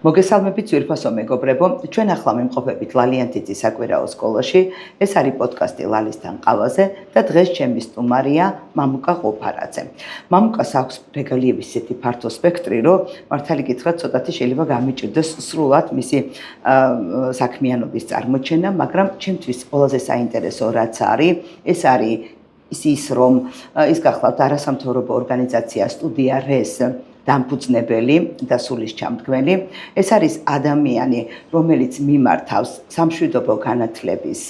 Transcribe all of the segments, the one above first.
მოგესალმებით ძვირფასო მეგობრებო, ჩვენ ახლა მიმყოფებით ლალიანთიძის საკვირაო სკოლაში. ეს არის პოდკასტი ლალისთან ყავაზე და დღეს ჩემი სტუმარია მამუკა ყოფარაძე. მამუკას აქვს რეგალიების ისეთი ფართო სპექტრი, რომ მართალი გითხრათ, ცოტათი შეიძლება გამიჭირდეს სრულად მისი საქმიანობის წარმოჩენა, მაგრამ ჩემთვის ყველაზე საინტერესო რაც არის, ეს არის ის რომ ის გახლავთ არასამთავრობო ორგანიზაცია სტუდია RES დამფუძნებელი და სულისჩამდგმელი. ეს არის ადამიანი, რომელიც მიმართავს სამშვიდობო განათლების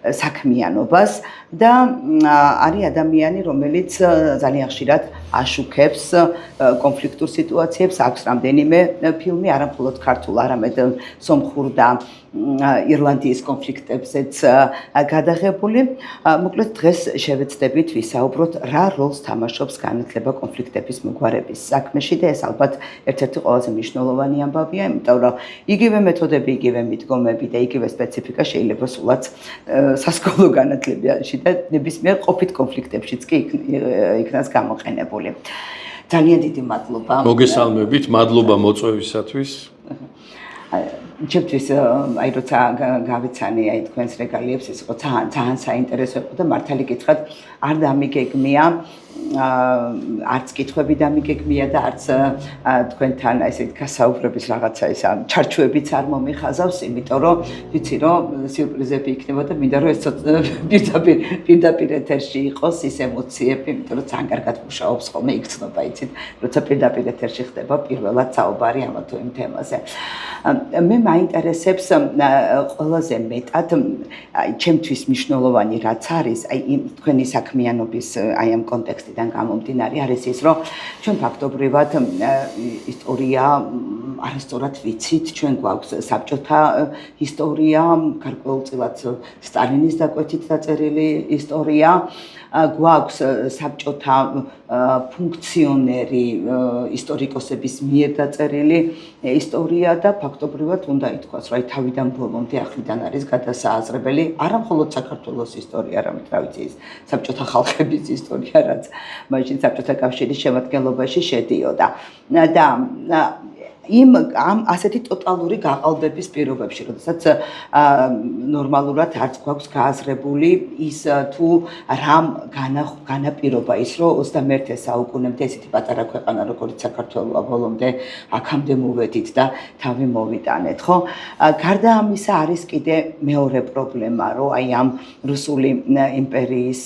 საქმიანობას და არის ადამიანი, რომელიც ძალიან ხშირად აშუქებს კონფლიქტურ სიტუაციებს, აქვს რამდენიმე ფილმი, არა მხოლოდ ქართულ, არამედ სომხურ და ირლანდიის კონფლიქტებზეც გადაღებული. მოკლედ დღეს შევეცდებით ვისაუბროთ, რა როლს თამაშობს განათლება კონფლიქტების მოგვარების საქმეში და ეს ალბათ ერთ-ერთი ყველაზე მნიშვნელოვანი ამბავია, იმიტომ რომ იგივე მეთოდები, იგივე მიდგომები და იგივე სპეციფიკა შეიძლება სულაც სასკოლო განათლებაში და ნებისმიერ ყოფით კონფლიქტებშიც კი იქნას გამოყენებული. ძალიან დიდი მადლობა. მოგესალმებით, მადლობა მოწვევისათვის. ჩემთვის აი როცა გავიცანი აი თქვენს რეგალიებს ის იყო ძალიან საინტერესო იყო და მართალი გითხრათ არ დამიგეგმია არც კითხვები დამიგეგმია და არც თქვენთან ესეთ გასაუბრების რაღაცა ისა ჩარჩოებიც არ მომიხაზავს, იმიტომ რომ ვიცი რომ სიურპრიზები იქნება და მინდა რომ ეს პირდაპირ ეთერში იყოს ის ემოციები, იმიტომ რომ ძალიან კარგად მუშაობს ხოლმე იქ ცნობა იცით, როცა პირდაპირ ეთერში ხდება პირველად საუბარი ამა თუ იმ თემაზე. მე მაინტერესებს ყველაზე მეტად ჩემთვის მნიშვნელოვანი რაც არის, აი თქვენი საქმიანობის აი ამ კონტექსტიდან გამომდინარე არის ის, რომ ჩვენ ფაქტობრივად ისტორია არასწორად ვიცით, ჩვენ გვაქვს საბჭოთა ისტორია, გარკვეულწილად სტალინის დაკვეთით დაწერილი ისტორია, გვაქვს საბჭოთა ფუნქციონერი ისტორიკოსების მიერ დაწერილი ისტორია და ფაქტობრივად უნდა ითქვას, რომ თავიდან ბოლომდე ახლიდან არის გადასააზრებელი არა მხოლოდ საქართველოს ისტორია, არამედ რა ვიცი ის საბჭოთა ხალხების ისტორია, რაც მაშინ საბჭოთა კავშირის შემადგენლობაში შედიოდა და ამ ასეთი ტოტალური გაყალბების პირობებში, როდესაც ნორმალურად არც გვაქვს გააზრებული ის თუ რამ განაპირობა ის, რომ 21 საუკუნემდე ესეთი პატარა ქვეყანა, როგორც საქართველო ბოლომდე აქამდე მოვედით და თავი მოვიტანეთ, ხო? გარდა ამისა არის კიდე მეორე პრობლემა, რომ აი ამ რუსული იმპერიის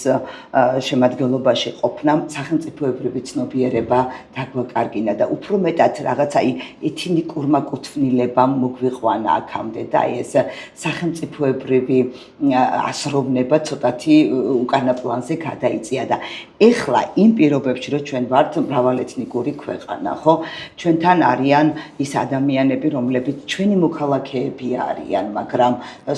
შემადგენლობაში ყოფნამ სახელმწიფოებრივი ცნობიერება დაგვაკარგინა და უფრო მეტად რაღაცა ეთნიკურმა კუთვნილებამ მოგვიყვანა აქამდე და ეს სახელმწიფოებრივი ასრულება ცოტათი უკანა პლანზე გადაიწია და ეხლა იმ პირობებში რომ ჩვენ ვართ მრავალეთნიკური ქვეყანა, ხო? ჩვენთან არიან ის ადამიანები, რომლებიც ჩვენი მოქალაქეები არიან, მაგრამ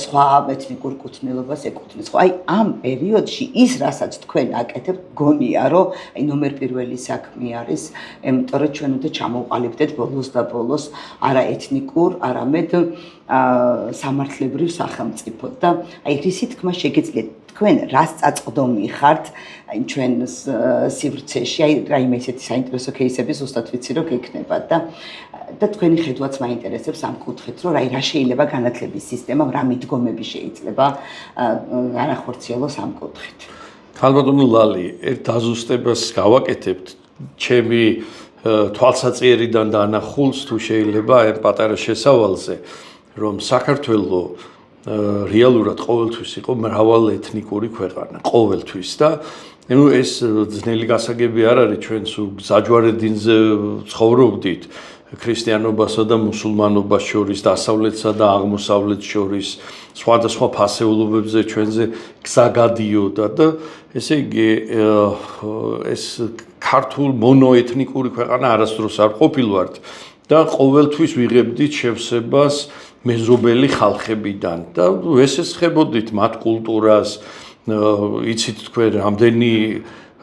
სხვა ეთნიკურ კუთვნილებას ეკუთვნის. ხო, აი ამ პერიოდში ის, რასაც თქვენ აკეთებთ, გონია, რომ აი ნომერ პირველი საქმე არის, იმიტომ რომ ჩვენ უნდა ჩამოვყალიბდეთ ბოლოს და ბოლოს არა ეთნიკურ, არამედ სამართლებრივ სახელმწიფოდ და აი რისი თქმა შეგიძლიათ თქვენ რას წაწყდომი ხართ აი ჩვენს სივრცეში, აი რაიმე ესეთი საინტერესო кейსები ზუსტად ვიცი რომ გექნებათ და თქვენი ხედვაც მაინტერესებს ამ კუთხით, რომ რა შეიძლება განათლების სისტემამ, რა მიდგომები შეიძლება განახორციელოს ამ კუთხით. ქალბატონო ლალი, ერთ დაზუსტებას გავაკეთებთ ჩემი თვალსაჩინარიდან დაანახულს თუ შეიძლება აი პატარა შესავალზე, რომ საქართველო რეალურად ყოველთვის იყო მრავალეთნიკური ქვეყანა, ყოველთვის და ნუ ეს ძნელი გასაგები არ არის, ჩვენ საჯვარედინზე ცხოვრობდით ქრისტიანობასა და მუსულმანობას შორის, დასავლეთსა და აღმოსავლეთს შორის, სხვადასხვა ფასეულობებზე ჩვენზე გზა გადიოდა და ესე იგი ეს ქართულ მონოეთნიკური ქვეყანა არასდროს არ ყოფილვართ და ყოველთვის ვიღებდით შევსებას მეზობელი ხალხებიდან და ესესხებოდით მათ კულტურას, იცით თქვენ რამდენი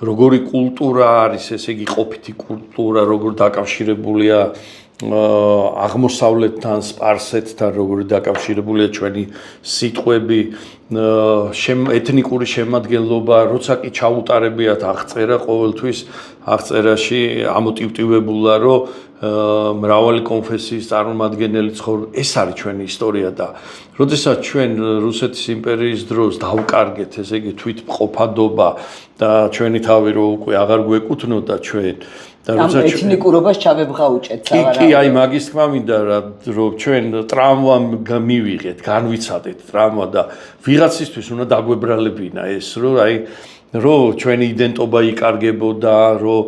როგორი კულტურა არის, ესე იგი ყოფითი კულტურა, როგორ დაკავშირებულია აღმოსავლეთთან, სპარსეთთან როგორი დაკავშირებულია ჩვენი სიტყვები, ეთნიკური შემადგენლობა, როცა კი ჩაუტარებიათ აღწერა ყოველთვის აღწერაში ამოტივტივებულა, რომ მრავალი კონფესიის წარმომადგენელი ცხოვრობენ. ეს არის ჩვენი ისტორია და როდესაც ჩვენ რუსეთის იმპერიის დროს დავკარგეთ, ესე იგი თვითმყოფადობა და ჩვენი თავი რო უკვე აღარ გვეკუთვნოდა ჩვენ და როცა ეთნიკურობას ჩავებღაუჭეთ სავარაუდოდ. კი, აი მაგის თქმა მინდა რომ ჩვენ ტრამვა მივიღეთ, განვიცადეთ ტრამვა და ვიღაცისთვის უნდა დაგვებრალებინა ეს, რომ აი რომ ჩვენი იდენტობა იკარგებოდა, რომ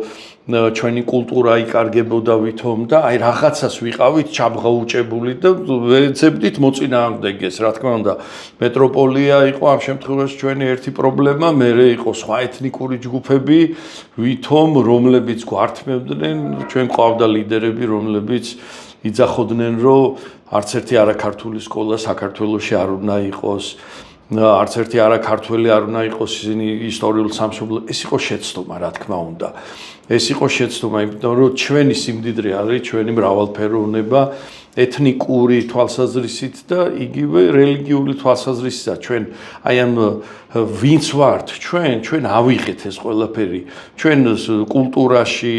ჩვენი კულტურა იკარგებოდა ვითომ და აი რაღაცას ვიყავით ჩაბღაუჭებული და ვეცებდით მოწინააღმდეგეს. რა თქმა უნდა, მეტროპოლია იყო ამ შემთხვევაში ჩვენი ერთი პრობლემა, მერე იყო სხვა ეთნიკური ჯგუფები, ვითომ რომლებიც გვართმევდნენ, ჩვენ ყავდა ლიდერები, რომლებიც იძახოდნენ, რომ არც ერთი არაქართული სკოლა საქართველოში არ უნდა იყოს. არც ერთი არაქართველი არ უნდა იყოს ისინი ისტორიულ სამშობლოში. ეს იყო შეცდომა, რა თქმა უნდა. ეს იყო შეცდომა, იმიტომ რომ ჩვენი სიმდიდრე არის ჩვენი მრავალფეროვნება, ეთნიკური თვალსაზრისით და იგივე რელიგიური თვალსაზრისით. ჩვენ აი ამ ვინც ვართ, ჩვენ ავიღეთ ეს ყველაფერი. ჩვენ კულტურაში,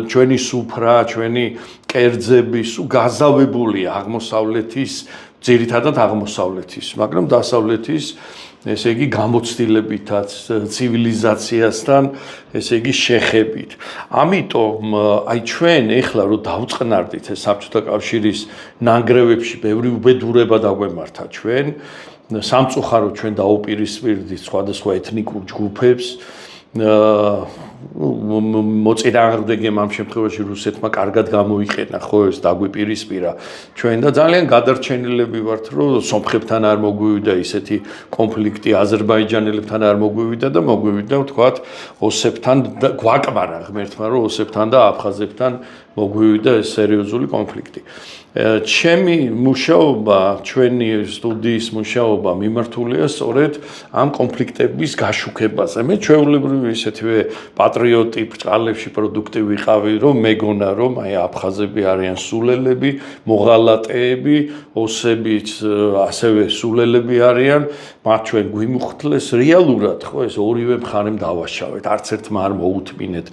ჩვენი სუფრა, ჩვენი კერძები სულ გაზავებულია აღმოსავლეთის ძირითადად აღმოსავლეთის, მაგრამ დასავლეთის, ესე იგი გამოცდილებითაც, ცივილიზაციასთან, ესე იგი შეხებით. ამიტომ აი ჩვენ ეხლა რომ დავწყნარდით ეს საბჭოთა კავშირის ნანგრევებში ბევრი უბედურება დაგვემართა ჩვენ, სამწუხაროდ ჩვენ დაუპირისპირდით სხვადასხვა ეთნიკურ ჯგუფებს. მოწინააღმდეგემ ამ შემთხვევაში რუსეთმა კარგად გამოიყენა ხო ეს დაგვიპირისპირა ჩვენ და ძალიან გადარჩენილები ვართ რომ სომხებთან არ მოგვივიდა ისეთი კონფლიქტი აზერბაიჯანელებთან არ მოგვივიდა და მოგვივიდა ვთქვათ ოსებთან გვაკმარა ღმერთმა რომ ოსებთან და აფხაზებთან მოგვივიდა ეს სერიოზული კონფლიქტი ჩემი მუშაობა ჩვენი სტუდიის მუშაობა მიმართულია სწორედ ამ კონფლიქტების გაშუქებაზე მე ჩვეულებრივი ისეთივე პატრიოტი ბრჭყალებში პროდუქტი ვიყავი რომ მეგონა რომ აი აფხაზები არიან სულელები მოღალატეები ოსებიც ასევე სულელები არიან მათ ჩვენ გვიმუხთლეს რეალურად ხო ეს ორივე მხარემ დავაშავეთ არც ერთმა არ მოუთმინეთ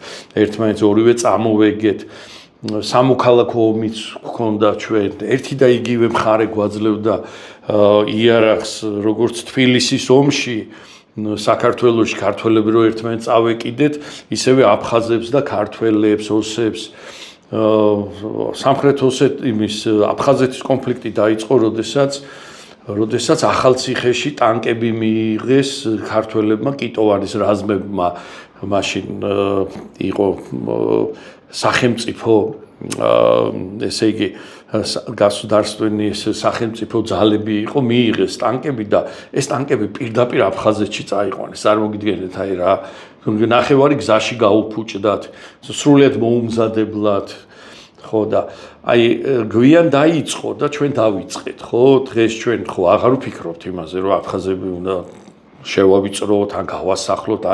ერთმანეთს ორივე წამოვეგეთ სამოქალაქო ომიც გქონდა ჩვენ ერთი და იგივე მხარე გვაძლევდა იარაღს როგორც თბილისის ომში საქართველოში ქართველები რო ერთმანეთს წავეკიდეთ ისევე აფხაზებს და ქართველებს ოსებს სამხრეთ ოსეთის აფხაზეთის კონფლიქტი დაიწყო როდესაც ახალციხეში ტანკები მიიღეს ქართველებმა კიტოვანის რაზმებმა მაშინ იყო სახელმწიფო ესე იგი გასუდარსტვენი სახელმწიფო ძალები იყო მიიღეს ტანკები და ეს ტანკები პირდაპირ აფხაზეთში წაიყვანეს წარმოგიდგენთ აი რა ნახევარი გზაში გაუფუჭდათ სრულიად მოუმზადებლად ხო და აი გვიან დაიწყო და ჩვენ დავიწყეთ ხო დღეს ჩვენ ხო აღარ ვფიქრობთ იმაზე რომ აფხაზები უნდა შევავიწროთ ან გავასახლოთ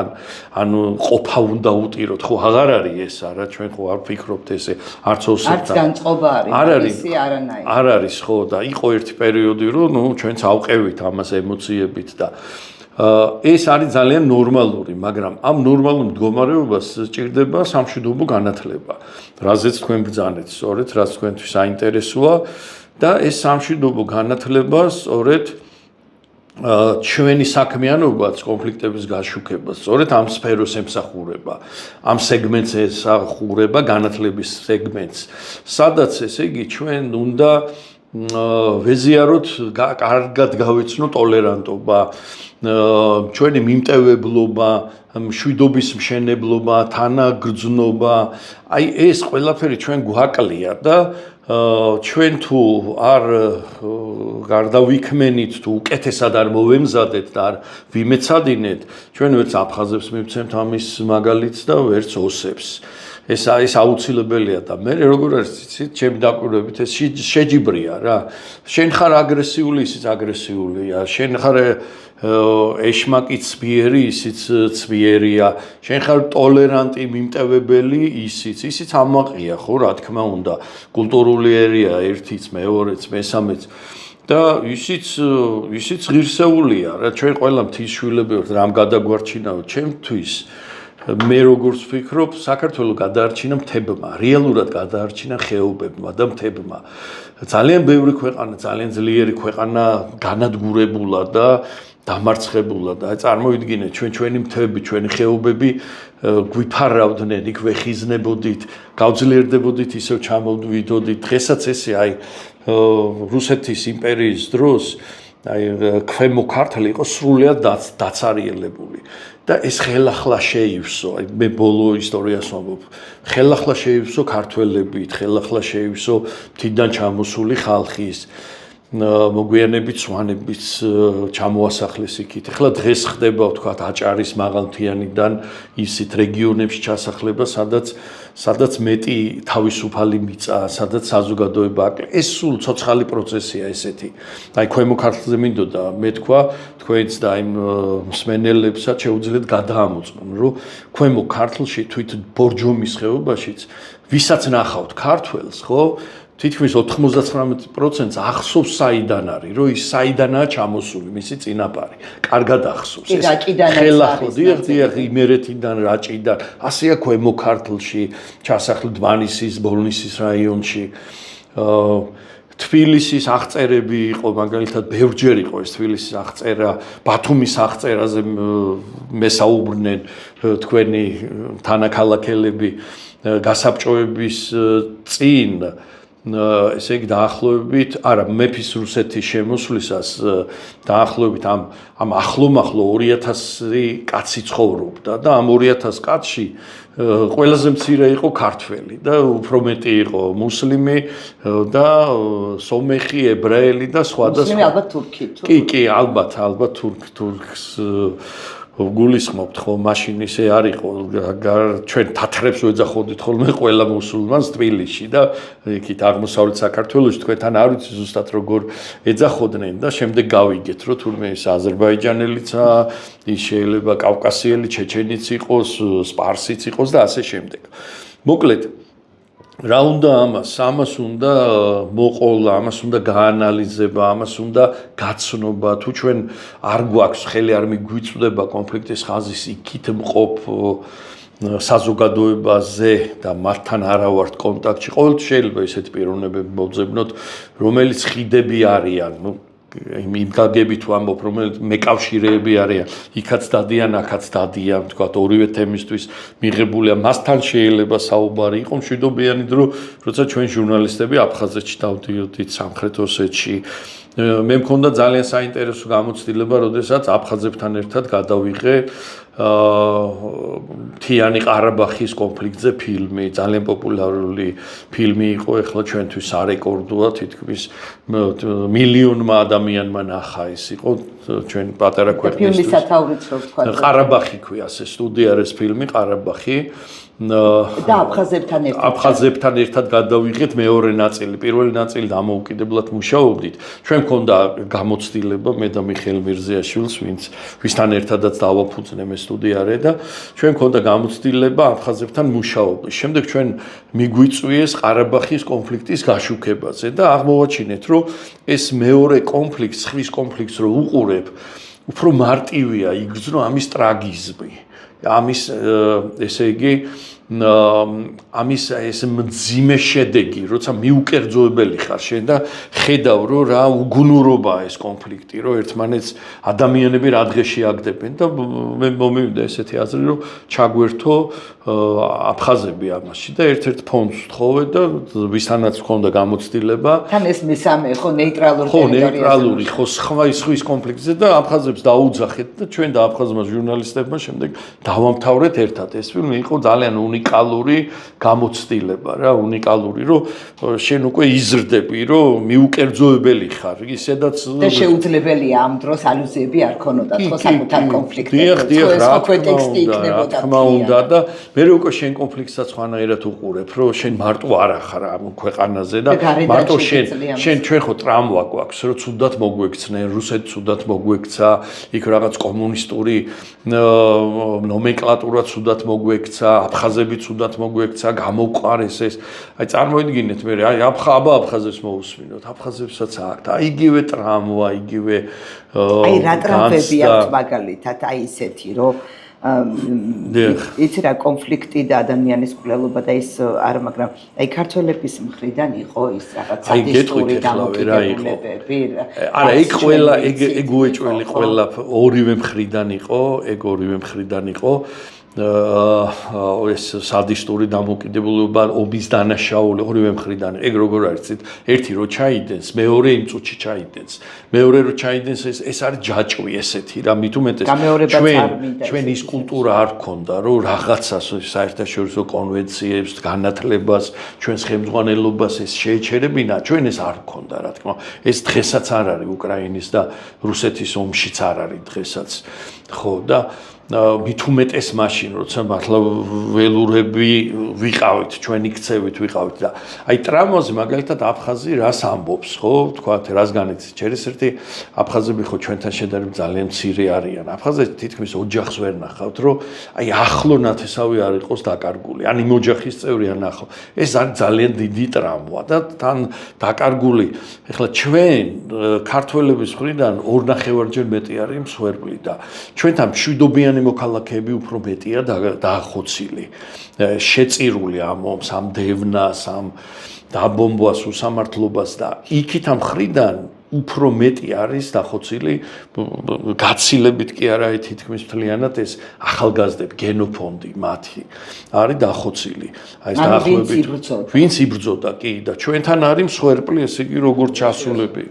ან ყოფა უნდა უტიროთ ხო აღარ არის ეს არა ჩვენ ხო არ ვფიქრობთ ესე არც ოსებთან არც განწყობა არის ისი არანაირი არ არის ხო და იყო ერთი პერიოდი რომ ჩვენც ავყევით ამას ემოციებით და ეს არის ძალიან ნორმალური მაგრამ ამ ნორმალურ მდგომარეობას სჭირდება სამშვიდობო განათლება რაზეც თქვენ ბრძანეთ სწორედ რაც თქვენთვის საინტერესოა და ეს სამშვიდობო განათლება სწორედ ჩვენი საქმიანობაც კონფლიქტების გაშუქებას სწორედ ამ სფეროს ემსახურება ამ სეგმენტს ემსახურება განათლების სეგმენტს სადაც ესე იგი ჩვენ უნდა ვეზიაროთ კარგად გავეცნოთ ტოლერანტობა ჩვენი მიმტევებლობა მშვიდობის მშენებლობა თანაგრძნობა აი ეს ყველაფერი ჩვენ გვაკლია და ჩვენ თუ არ გარდავიქმენით თუ უკეთესად არ მოვემზადეთ და არ ვიმეცადინეთ ჩვენ ვერც აფხაზებს მივცემთ ამის მაგალითს და ვერც ოსებს ეს აუცილებელია და მე როგორ არის იცით, ჩემი დაკვირვებით ეს შეჯიბრია რა. შენ ხარ აგრესიული, ისიც აგრესიულია. შენ ხარ ეშმაკი ცბიერი, ისიც ცბიერია. შენ ხარ ტოლერანტი, მიმტევებელი, ისიც ამაყია, ხო, რა თქმა უნდა. კულტურული ერია ერთიც, მეორეც, მესამეც. და ისიც ღირსეულია რა. ჩვენ ყველა მთის შვილები ვართ, რამ გადაგვარჩინავთ ჩემთვის. მე როგორც ვფიქრობ, საქართველო გადაარჩინა მთებმა, რეალურად გადაარჩინა ხეობებმა და მთებმა. ძალიან ბევრი ქვეყანა, ძალიან ძლიერი ქვეყანა განადგურებულა და დამარცხებულა და წარმოიდგინეთ ჩვენი მთები, ჩვენი ხეობები გვიფარავდნენ, იქ ვეხიზნებოდით, გავძლიერდებოდით, ისევ ჩამოვიდოდით. დღესაც ესე აი რუსეთის იმპერიის დროს აი ქვემო ქართლი იყო სრულიად დაცარიელებული და ეს ხელახლა შეივსო, აი მე ბოლო ისტორიას ვამბობ, ხელახლა შეივსო ქართველებით, ხელახლა შეივსო მთიდან ჩამოსული ხალხის მოგვიანებით სვანებით ჩამოასახლეს იქით. ეხლა დღეს ხდება ვთქვათ აჭარის მაღალმთიანიდან ისეთ რეგიონებში ჩასახლება, სადაც მეტი თავისუფალი მიწა, სადაც საზოგადოება აკლია. ეს სულ ცოცხალი პროცესია ესეთი. აი ქვემო ქართლზე მინდოდა მე თქვა, თქვენც და იმ მსმენელებსაც შეუძლიათ გადაამოწმონ, რომ ქვემო ქართლში თვით ბორჯომის ხეობაშიც ვისაც ნახავთ ქართველს, ხო? თითქმის 99% ახსოვს საიდან არის, რომ ის საიდანაა ჩამოსული, მისი წინაპარი. კარგად ახსოვს. ეს ხელახლა დიახ, იმერეთიდან, რაჭიდან, ასეა ქვემო ქართლში, ჩასახლ დმანისის, ბოლნისის რაიონში. თბილისის აღწერები იყო, მაგალითად, ბევრჯერ იყო ეს თბილისის აღწერა, ბათუმის აღწერაზე მესაუბრნენ თქვენი თანაქალაქელები გასაბჭოების წინ ესე იგი დაახლოებით, არა, მეფის რუსეთის შემოსვლისას დაახლოებით ამ ახლომახლო 2000 კაცი ცხოვრობდა და ამ 2000 კაცში ყველაზე მცირე იყო ქართველი და უფრო მეტი იყო მუსლიმი და სომეხი, ებრაელი და სხვა და სხვა. მუსლიმი ალბათ თურქი. კი, ალბათ თურქს გულისხმობთ ხო, მაშინ ისე არ იყო, ჩვენ თათრებს ვეძახოდით ხოლმე ყველა მუსულმანს თბილისში და იქით აღმოსავლეთ საქართველოში თქვენთან არ ვიცი ზუსტად როგორ ეძახოდნენ და შემდეგ გავიგეთ, რომ თურმე ეს აზერბაიჯანელიცა, ის შეიძლება კავკასიელი, ჩეჩენიც იყოს, სპარსიც იყოს და ასე შემდეგ. მოკლედ რა უნდა ამას უნდა მოყოლა, ამას უნდა გაანალიზება, ამას უნდა გაცნობა. თუ ჩვენ არ გვაქვს ხელი, არ მიგვიწვდება კონფლიქტის ხაზის იქით მყოფ საზოგადოებაზე და მათთან არა ვართ კონტაქტში. ყოველთვის შეიძლება ესეთი პიროვნებები მოვძებნოთ, რომელიც ხიდები არიან, იმ გაგებით ვამბობ, რომელიც მეკავშირეები არიან, იქაც დადიან, აქაც დადიან, თქვათ, ორივე თემისთვის მიღებულია. მასთან შეიძლება საუბარი იყო მშვიდობიანი დრო, როცა ჩვენ ჟურნალისტები აფხაზეთში დავდიოდით, სამხრეთ ოსეთში. მე მქონდა ძალიან საინტერესო გამოცდილება, როდესაც აფხაზებთან ერთად გადავიღე მთიანი ყარაბაღის კონფლიქტზე ფილმი, ძალიან პოპულარული ფილმი იყო, ეხლა ჩვენთვის არეკორდოა, თითქმის მილიონმა ადამიანმა ნახა, ეს იყო ჩვენ პატარა ქვეყნისთვის. ფილმის სათაურიც რო ვთქვა. ყარაბაღი ქვია, ეს სტუდიარეს ფილმი ყარაბაღი. და აფხაზებთან ერთად გადავიღეთ მეორე ნაწილი. პირველი ნაწილი დამოუკიდებლად მუშაობდით. ჩვენ მქონდა გამოცდილება მე და მიხეილ მირზიაშვილს, ვისთან ერთადაც დავაფუძნე მე სტუდიარე და ჩვენ მქონდა გამოცდილება აფხაზებთან მუშაობის. შემდეგ ჩვენ მიგვიწვიეს ყარაბაღის კონფლიქტის გაშუქებაზე და აღმოვაჩინეთ, რომ ეს მეორე კონფლიქტს, ხვის კონფლიქტს რო უყურებ, უფრო მარტივია იგრძნო ამის ტრაგიზმი. ამის ესე იგი ამის ეს მძიმე შედეგი, როცა მიუკერძოებელი ხარ შენ და ხედავ რომ რა უგუნურობაა ეს კონფლიქტი, რომ ერთმანეთს ადამიანები რა დღეში აგდებენ და მე მომივიდა ესეთი აზრი, რომ ჩაგვერთო აფხაზები ამაში და ერთ-ერთ ფონდს ვთხოვე და ვისთანაც მქონდა გამოცდილება. თან ეს მესამე ხო ნეიტრალური ტერიტორია. ხო, ნეიტრალური, ხო სხვა კონფლიქტზე და აფხაზებს დაუძახეთ და ჩვენ და აფხაზმა ჟურნალისტებმა შემდეგ დავამთავრეთ ერთად. ეს ფილმი იყო ძალიან უნიკალური გამოცდილება რა, უნიკალური, რომ შენ უკვე იზრდები, რომ მიუკერძოებელი ხარ, ისედაც და შეუძლებელია ამ დროს ალუზიები არ ქონოდათ, ხო, საკუთარ კონფლიქტებზე. დიახ, ეს ხო ტექსტი იქნებოდა. რა თქმა უნდა და მე უკვე შენ კონფლიქტსაც ხანაერად უყურებ, რომ შენ მარტო არ ახარ ამ ქვეყანაზე და მარტო შენ ჩვენ ხო ტრამვა გვაქვს, რომ ცუდად მოგვექცნენ, რუსეთი ცუდად მოგვექცა, იქ რაღაც კომუნისტური ნომენკლატურა ცუდად მოგვექცა, აფხაზები ცუდად მოგვექცა, გამოვყარეს ეს. აი წარმოიდგინეთ მე, აი აფხაზებს მოусმინოთ, აფხაზებსაც აქვთ. აი იგივე ტრამვა, იგივე აი რა ტრამვები აქვთ მაგალითად, აი ისეთი, რომ იცი რა კონფლიქტი და ადამიანის კვლელობა და ის არა, მაგრამ აი ქართველების მხრიდან იყო ის რაღაც სადისტური დამოკიდებულებები. არა, ეგ ყველა ეგ უეჭველი ყველა ორივე მხრიდან იყო. ეს სადისტური დამოკიდებულება, ომის დანაშაული ორივე მხრიდან. ეგ როგორ არის? ერთი რო ჩაიდენს, მეორე იმ წუთში ჩაიდენს. მეორე რო ჩაიდენს ეს არის ჯაჭვი ესეთი რა, მით უმეტეს ჩვენ ის კულტურა არ გქონდა, რომ რაღაცას საერთაშორისო კონვენციებს, განათლებას, ჩვენს ხელმძღვანელობას ეს შეეჩერებინა, ჩვენ ეს არ გქონდა რა თქმა უნდა. ეს დღესაც არ არის უკრაინის და რუსეთის ომშიც არ არის დღესაც. ხო და მით უმეტეს მაშინ, როცა მართლა ველურები ვიყავით, ჩვენი ქცევით ვიყავით და აი ტრამვაზე მაგალითად აფხაზი რას ამბობს, ხო? თქვათ, რას განიცდის? ჩერესერთი აფხაზები ხო ჩვენთან შედარებით ძალიან მცირე არიან. აფხაზეთი თითქმის ოჯახს ვერ ნახავთ, რომ აი ახლო ნათესავი არ იყოს დაკარგული. ან იმ ოჯახის წევრი ან ახლო. ეს არის ძალიან დიდი ტრამვა და თან დაკარგული. ეხლა ჩვენ ქართველების მხრიდან 2.5-ჯერ მეტი არის მსხვერპლი და ჩვენთან მშვიდობიანი მოქალაქეები უფრო მეტია დაახოცილი, შეწირული ამ ომს, ამ დევნას, ამ დაბომბვას, უსამართლობას და იქით ამ მხრიდან უფრო მეტი არის დახოცილი, გაცილებით კი არა თითქმის მთლიანად ეს ახალგაზრდები, გენოფონდი მათი არის დახოცილი. აი ეს დაახლოებით ვინც იბრძოდა კი და ჩვენთან არის მსხვერპლი, ესე იგი როგორც ჩასულები.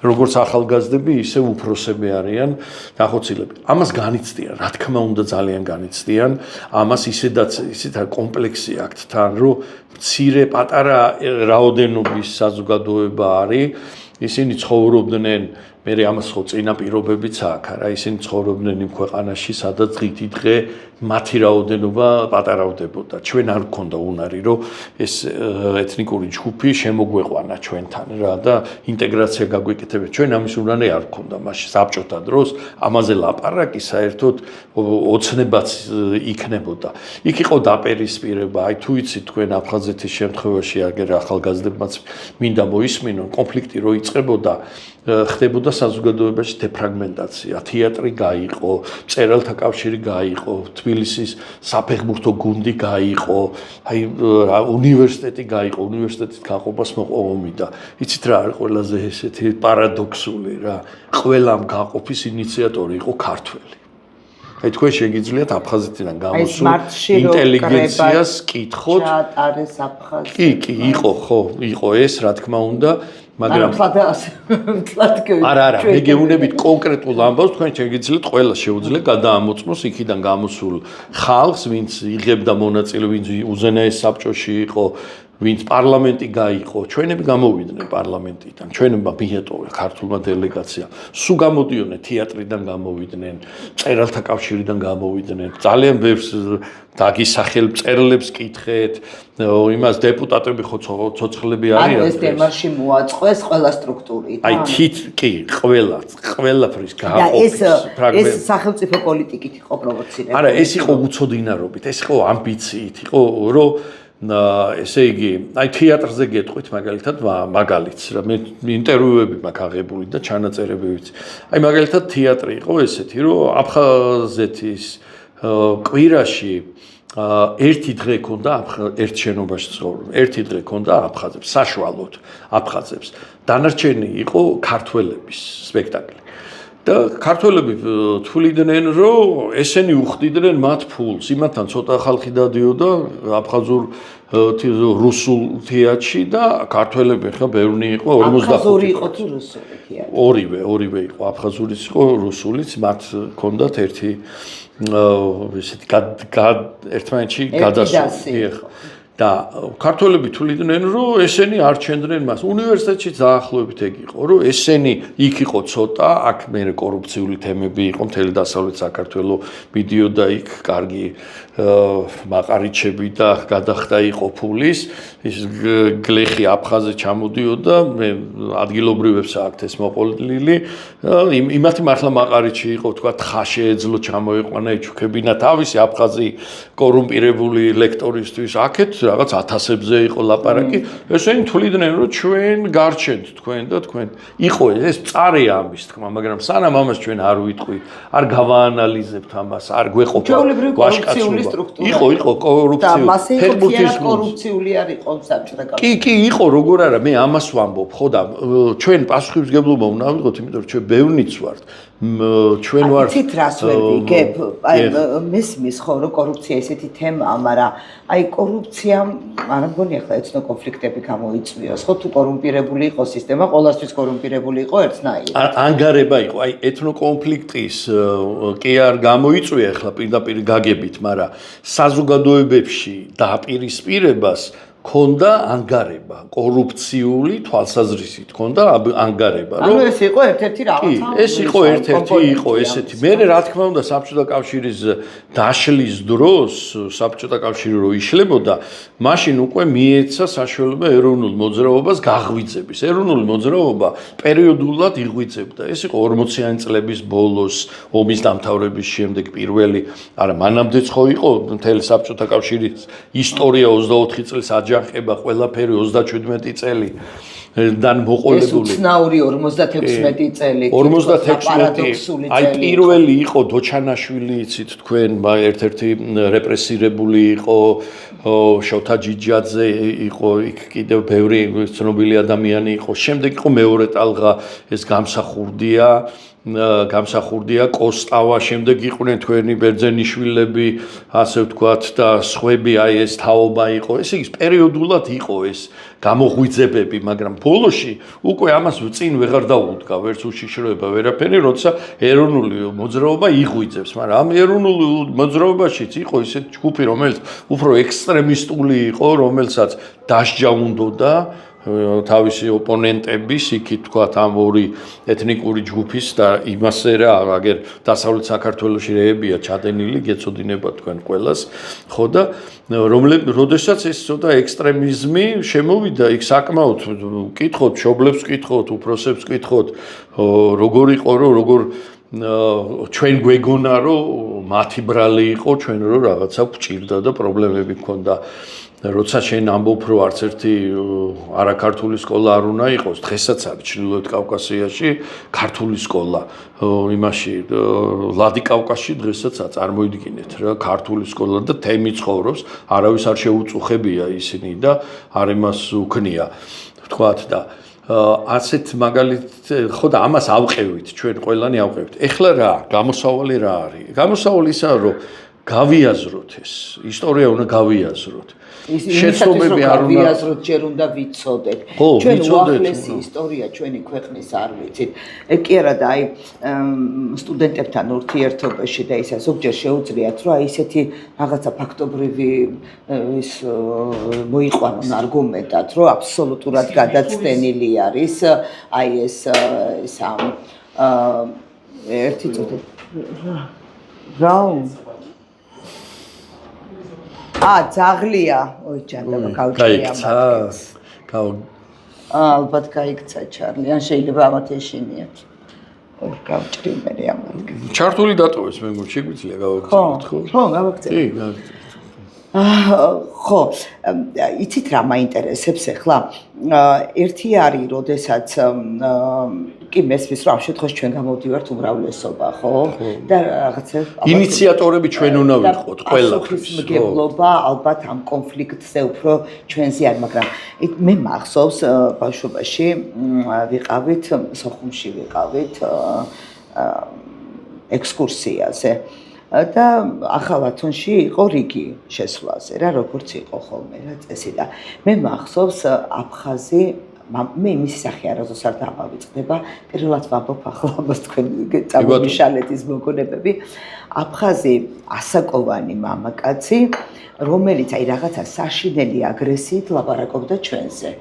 როგორც ახალგაზრდები, ისე უფროსები არიან დახოცილები. ამას განიცდიან, რა თქმა უნდა ძალიან განიცდიან. ამას ისედაც კომპლექსი აქვთ თან, რომ მცირე პატარა რაოდენობის საზოგადოება არის, ისინი ცხოვრობდნენ, მე ამას ხო წინა პირობებიც აქვს, რა ისინი ცხოვრობდნენ იმ ქვეყანაში, სადაც დღითი დღე მათი რაოდენობა პატარავდებოდა. ჩვენ არ გქონდა უნარი, რომ ეს ეთნიკური ჯგუფი შემოგვეყვანა ჩვენთან რა და ინტეგრაცია გაგვეკეთებინა. ჩვენ ამის უნარი არ გქონდა მაშინ საბჭოთა დროს, ამაზე ლაპარაკი საერთოდ ოცნებაც იქნებოდა. იქ იყო დაპირისპირება, აი თუ იცით თქვენ აფხაზეთის შემთხვევაში აგერ ახალგაზრდებმაც მინდა მოისმინონ, კონფლიქტი რო იწყებოდა, ხდებოდა საზოგადოებაში დეფრაგმენტაცია, თეატრი გაიყო, მწერალთა კავშირი გაიყო, თბილისის საფეხბურთო გუნდი გაიყო, აი უნივერსიტეტი გაიყო, უნივერსიტეტით გაყოფას მოყვა ომი და იცით რა არის ყველაზე ესეთი პარადოქსული რა, ყველამ გაყოფის ინიციატორი იყო ქართველი. აი თქვენ შეგიძლიათ აფხაზეთიდან გამოსულ ინტელიგენციას კითხოთ. ჩაატარეს აფხაზი. კი, იყო ეს, რა თქმა უნდა. მაგრამ არა, მე გეუბნებით კონკრეტულ ამბავს, თქვენ შეგიძლიათ ყველა შეუძლია გადაამოწმოს იქიდან გამოსულ ხალხს, ვინც იღებდა მონაწილეობას, ვინც უზენაეს საბჭოში იყო, ვინც პარლამენტი გაიყო, ჩვენები გამოვიდნენ პარლამენტიდან, ჩვენებმა მიეტოვა ქართულმა დელეგაციამ. სულ გამოდიოდნენ თეატრიდან გამოვიდნენ, მწერალთა კავშირიდან გამოვიდნენ, ძალიან ბევრს დაგისახელ მწერლებს კითხეთ, იმას დეპუტატები ხო ცოცხლები არიან. ანუ ეს დემარში მოაწყვეს ყველა სტრუქტურით. აი კი, ყველაფრის გააყოფის ფრაგმენტი. ეს სახელმწიფო პოლიტიკით იყო პროვოცირებული. არა, ეს იყო უცოდინარობით, ეს იყო ამბიციით, იყო რომ ესე იგი, აი თეატრზე გეტყვით მაგალითად მაგალითს რა მე ინტერვიუები მაქვს აღებული და ჩანაწერებიც. აი მაგალითად თეატრი იყო ესეთი, რომ აფხაზეთის კვირაში ერთი დღე ქონდა ერთ შენობაში ცხოვრობდნენ. ერთი დღე ქონდა აფხაზებს, საშუალოდ აფხაზებს. დანარჩენი იყო ქართველების სპექტაკლი. და ქართველები თვლიდნენ, რომ ესენი უხდიდნენ მათ ფულს. იმათთან ცოტა ხალხი დადიოდა აფხაზურ რუსულ თეატრში და ქართველები ხა ბევრი იყო 45. აფხაზური იყო თუ რუსული თეატრი? ორივე იყო, აფხაზურიც იყო, რუსულიც, მათ ჰქონდათ ერთი ესეთი ერთმანეთში გადასული. და ქართველები თვლიდნენ, რომ ესენი არ ჩენდნენ მას. უნივერსიტეტში დაახლოებით ეგ იყო, რომ ესენი იქ იყო ცოტა, აქ მე კორუფციული თემები იყო, მთელი დასავლეთ საქართველო მიდიოდა იქ, კარგი მაყარიჩები და გადახდა იყო ფულის, ის გლეხი აფხაზზე ჩამოდიოდა, მე ადგილობრივებს აქვთ ეს მოყოლილი, იმათი მართლა მაყარიჩი იყო, თქვა თხა შეეძლო ჩამოეყვანა ეჩუქებინა თავისი აფხაზი კორუმპირებული ლექტორისთვის აქეთ რაღაც ათასებზე იყო ლაპარაკი, ესენი თვლიდნენ, რომ ჩვენ გარჩენთ თქვენ და თქვენ. იყო ეს მწარეა ამის თქმა, მაგრამ სანამ ამას ჩვენ არ ვიტყვი, არ გავაანალიზებთ ამას, არ გვეყოფა ვაშკაცული სტრუქტურა. იყო კორუფციული. და მასე კორუფციული არ იყო საბჭოთა კავშირი. კი, იყო, როგორ არა, მე ამას ვამბობ, ხო და ჩვენ პასუხისმგებლობა უნდა ვიღოთ, იმიტომ რომ ჩვენ ბევრნიც ვართ. ჩვენ ვარ იცით რას ვერ ვიგებ? აი მესმის ხო რომ კორუფცია ესეთი თემაა, მაგრამ აი კორუფციამ არ მგონი ახლა ეთნო კონფლიქტები გამოიწვიოს, ხო თუ კორუმპირებული იყო სისტემა, ყოველთვის კორუმპირებული იყო ერთნაირი. ანგარება იყო, აი ეთნო კონფლიქტის კი არ გამოიწვია ახლა პირდაპირ გაგებით, მაგრამ საზოგადოებებში დაპირისპირებას ქონდა ანგარება, კორუფციული თვალსაზრისით ქონდა ანგარება, რომ ეს იყო ერთ-ერთი რაღაცა. ეს იყო ერთ-ერთი იყო ესეთი. მე რა თქმა უნდა საბჭოთა კავშირის დაშლის დროს, საბჭოთა კავშირი რო იშლებოდა, მაშინ უკვე მიეცა საშუალება ეროვნულ მოძრაობას გაღვიძების. ეროვნული მოძრაობა პერიოდულად იღვიძებდა. ეს იყო 40-იანი წლების ბოლოს, ომის დამთავრების შემდეგ პირველი, არა მანამდეც ხო იყო მთელი საბჭოთა კავშირის ისტორია 24 წლის აჯანყება ყველაფერი 37 წელი დან მოყოლებული. ეს უცნაური 56 წელი. 56 აი პირველი იყო დოჩანაშვილი, იცით თქვენ, ერთ-ერთი რეპრესირებული იყო, შოთა ჯიჯაძე იყო, იქ კიდევ ბევრი ცნობილი ადამიანი იყო. შემდეგ იყო მეორე ტალღა, ეს გამსახურდია კოსტავა, შემდეგ იყვნენ თქვენი ბერძენიშვილები, ასე ვთქვათ და სხვები, აი ეს თაობა იყო. ესე იგი პერიოდულად იყო ეს გამოღვიძებები, მაგრამ ბოლოში უკვე ამას წინ ვეღარ დაუდგა, ვერც უშიშროება, ვერაფერი, როცა ეროვნული მოძრაობა იღვიძებს, მაგრამ ამ ეროვნულ მოძრაობაშიც იყო ისეთი ჯგუფი, რომელიც უფრო ექსტრემისტული იყო, რომელსაც დასჯა უნდოდა თავისი ოპონენტების, იქით თქვათ ამ ორი ეთნიკური ჯგუფის და იმასე რა, აგერ დასავლეთ საქართველოში რეებია ჩადენილი, გეცოდინება თქვენ ყველას, ხო და როდესაც ეს ცოტა ექსტრემიზმი შემოვიდა, იქ საკმაოდ ვკითხოთ, მშობლებს ვკითხოთ, უფროსებს ვკითხოთ, როგორ იყო, როგორ ჩვენ გვეგონა, რომ მათი ბრალი იყო, ჩვენ რომ რაღაცა გვჭირდა და პრობლემები ჰქონდა. როცა შენ ამბობ, რომ არც ერთი არაქართული სკოლა არ უნდა იყოს, დღესაც არის ჩრდილოეთ კავკასიაში ქართული სკოლა. იმაში ვლადიკავკაზში დღესაც წარმოიდგინეთ რა, ქართული სკოლა და თემი ცხოვრობს, არავის არ შეუწუხებია ისინი და არ იმას უქნია. ვთქვათ და ასეთ მაგალით ხო და ამას ავყევით, ჩვენ ყველანი ავყევით. ეხლა რა, გამოსავალი რა არის? გამოსავალი ისაა, რომ გავიაზროთ ეს, ისტორია უნდა გავიაზროთ. შეცდომები არ უნდა გავიაზროთ, ჯერ უნდა ვიცოდეთ. ჩვენ უახლესი ისტორია ჩვენი ქვეყნის არ ვიცით. ეგ კი არა და აი სტუდენტებთან ურთიერთობაში და ისა ზოგჯერ შეუძლიათ, რომ აი ესეთი რაღაცა ფაქტობრივი ის მოიყვანონ არგუმენტად, რომ აბსოლუტურად გადაცდენილი არის აი ეს ერთი წუთი რა ძაღლია, ой, ჯანდაბა გავჭრია მას. ალბათ გაიქცა ჩარლი, ან შეიძლება ამათ ეშინიათ. ой, გავჭრი მე ამათ. ჩართული დატოვეს მე მგონი შეგვიძლია გავაკეთოთ, ხო? ხო, გავაკეთეთ. კი, გავაკეთეთ. ხო, იცით რა მაინტერესებს ახლა? ერთი არის, როდესაც კი მესმის რომ ამ შემთხვევაში ჩვენ გამოვდივართ უმრავლესობა, ხო? და რაღაცა ინიციატორები ჩვენ უნდა ვიყოთ ყველაფრის. მგებლობა ალბათ ამ კონფლიქტზე უფრო ჩვენზე არის, მაგრამ მე მახსოვს ბავშვობაში ვიყავით, სოხუმში ვიყავით ექსკურსიაზე და ახალ ათონში იყო რიგი შესვლაზე რა როგორც იყო ხოლმე რა წესი და მე მახსოვს აფხაზი მე იმის სახე არასდროს არ დამავიწყდება პირველად ვამბობ ახლა ამას თქვენ წამომიშალეთ მოგონებები აფხაზი ასაკოვანი მამაკაცი რომელიც აი რაღაცა საშინელი აგრესიით ლაპარაკობდა ჩვენზე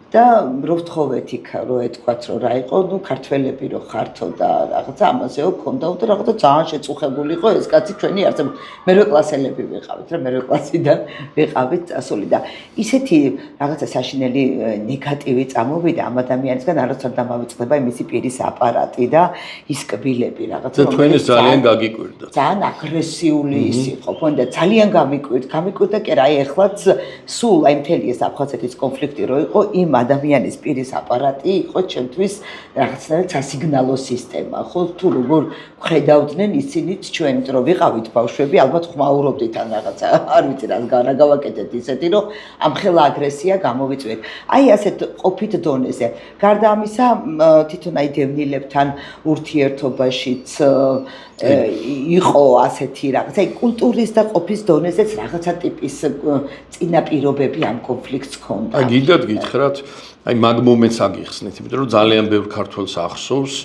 და რო ვთხოვეთ იქ რო ეთქვათ რომ რა იყო ნუ ქართველები რო ხართო და რაღაცა ამაზეო ქონდა და რაღაცა ძალიან შეწუხებული იყო ეს კაცი ჩვენი არსებობა მერვე კლასელები ვიყავით რა მერვე კლასიდან ვიყავით წასული და ისეთი რაღაცა საშინელი ნეგატივი წამოვიდა ამ ადამიანისგან არც არ დამავიწყდება იმისი პირის აპარატი და ის კბილები რაღაცა და თქვენ ძალიან გაგიკვირდა ძალიან აგრესიული ის იყო ხონდა ძალიან გამიკვირდა კი რა აი ეხლაც სულ აი მთელი ეს აფხაზეთის კონფლიქტი რო იყო იმ ადამიანის პირის აპარატი იყო ჩემთვის რაღაცნაირად სასიგნალო სისტემა ხო თუ როგორ ხედავდნენ ისინიც ჩვენით რომ ვიყავით ბავშვები ალბათ ხმაურობდით ან რაღაცა არ ვიცი რა გავაკეთეთ ისეთი რომ ამხელა აგრესია გამოვიწვიეთ აი ასეთ ყოფით დონეზე გარდა ამისა თვითონ აი დევნილებთან ურთიერთობაშიც იყო ასეთი რაღაცა აი კულტურის და ყოფის დონეზეც რაღაცა ტიპის წინაპირობები ამ კონფლიქტს ჰქონდა აი გიდათ გითხრათ აი მაგ მომენტს აგიხსნით იმიტომ რომ ძალიან ბევრ ქართველს ახსოვს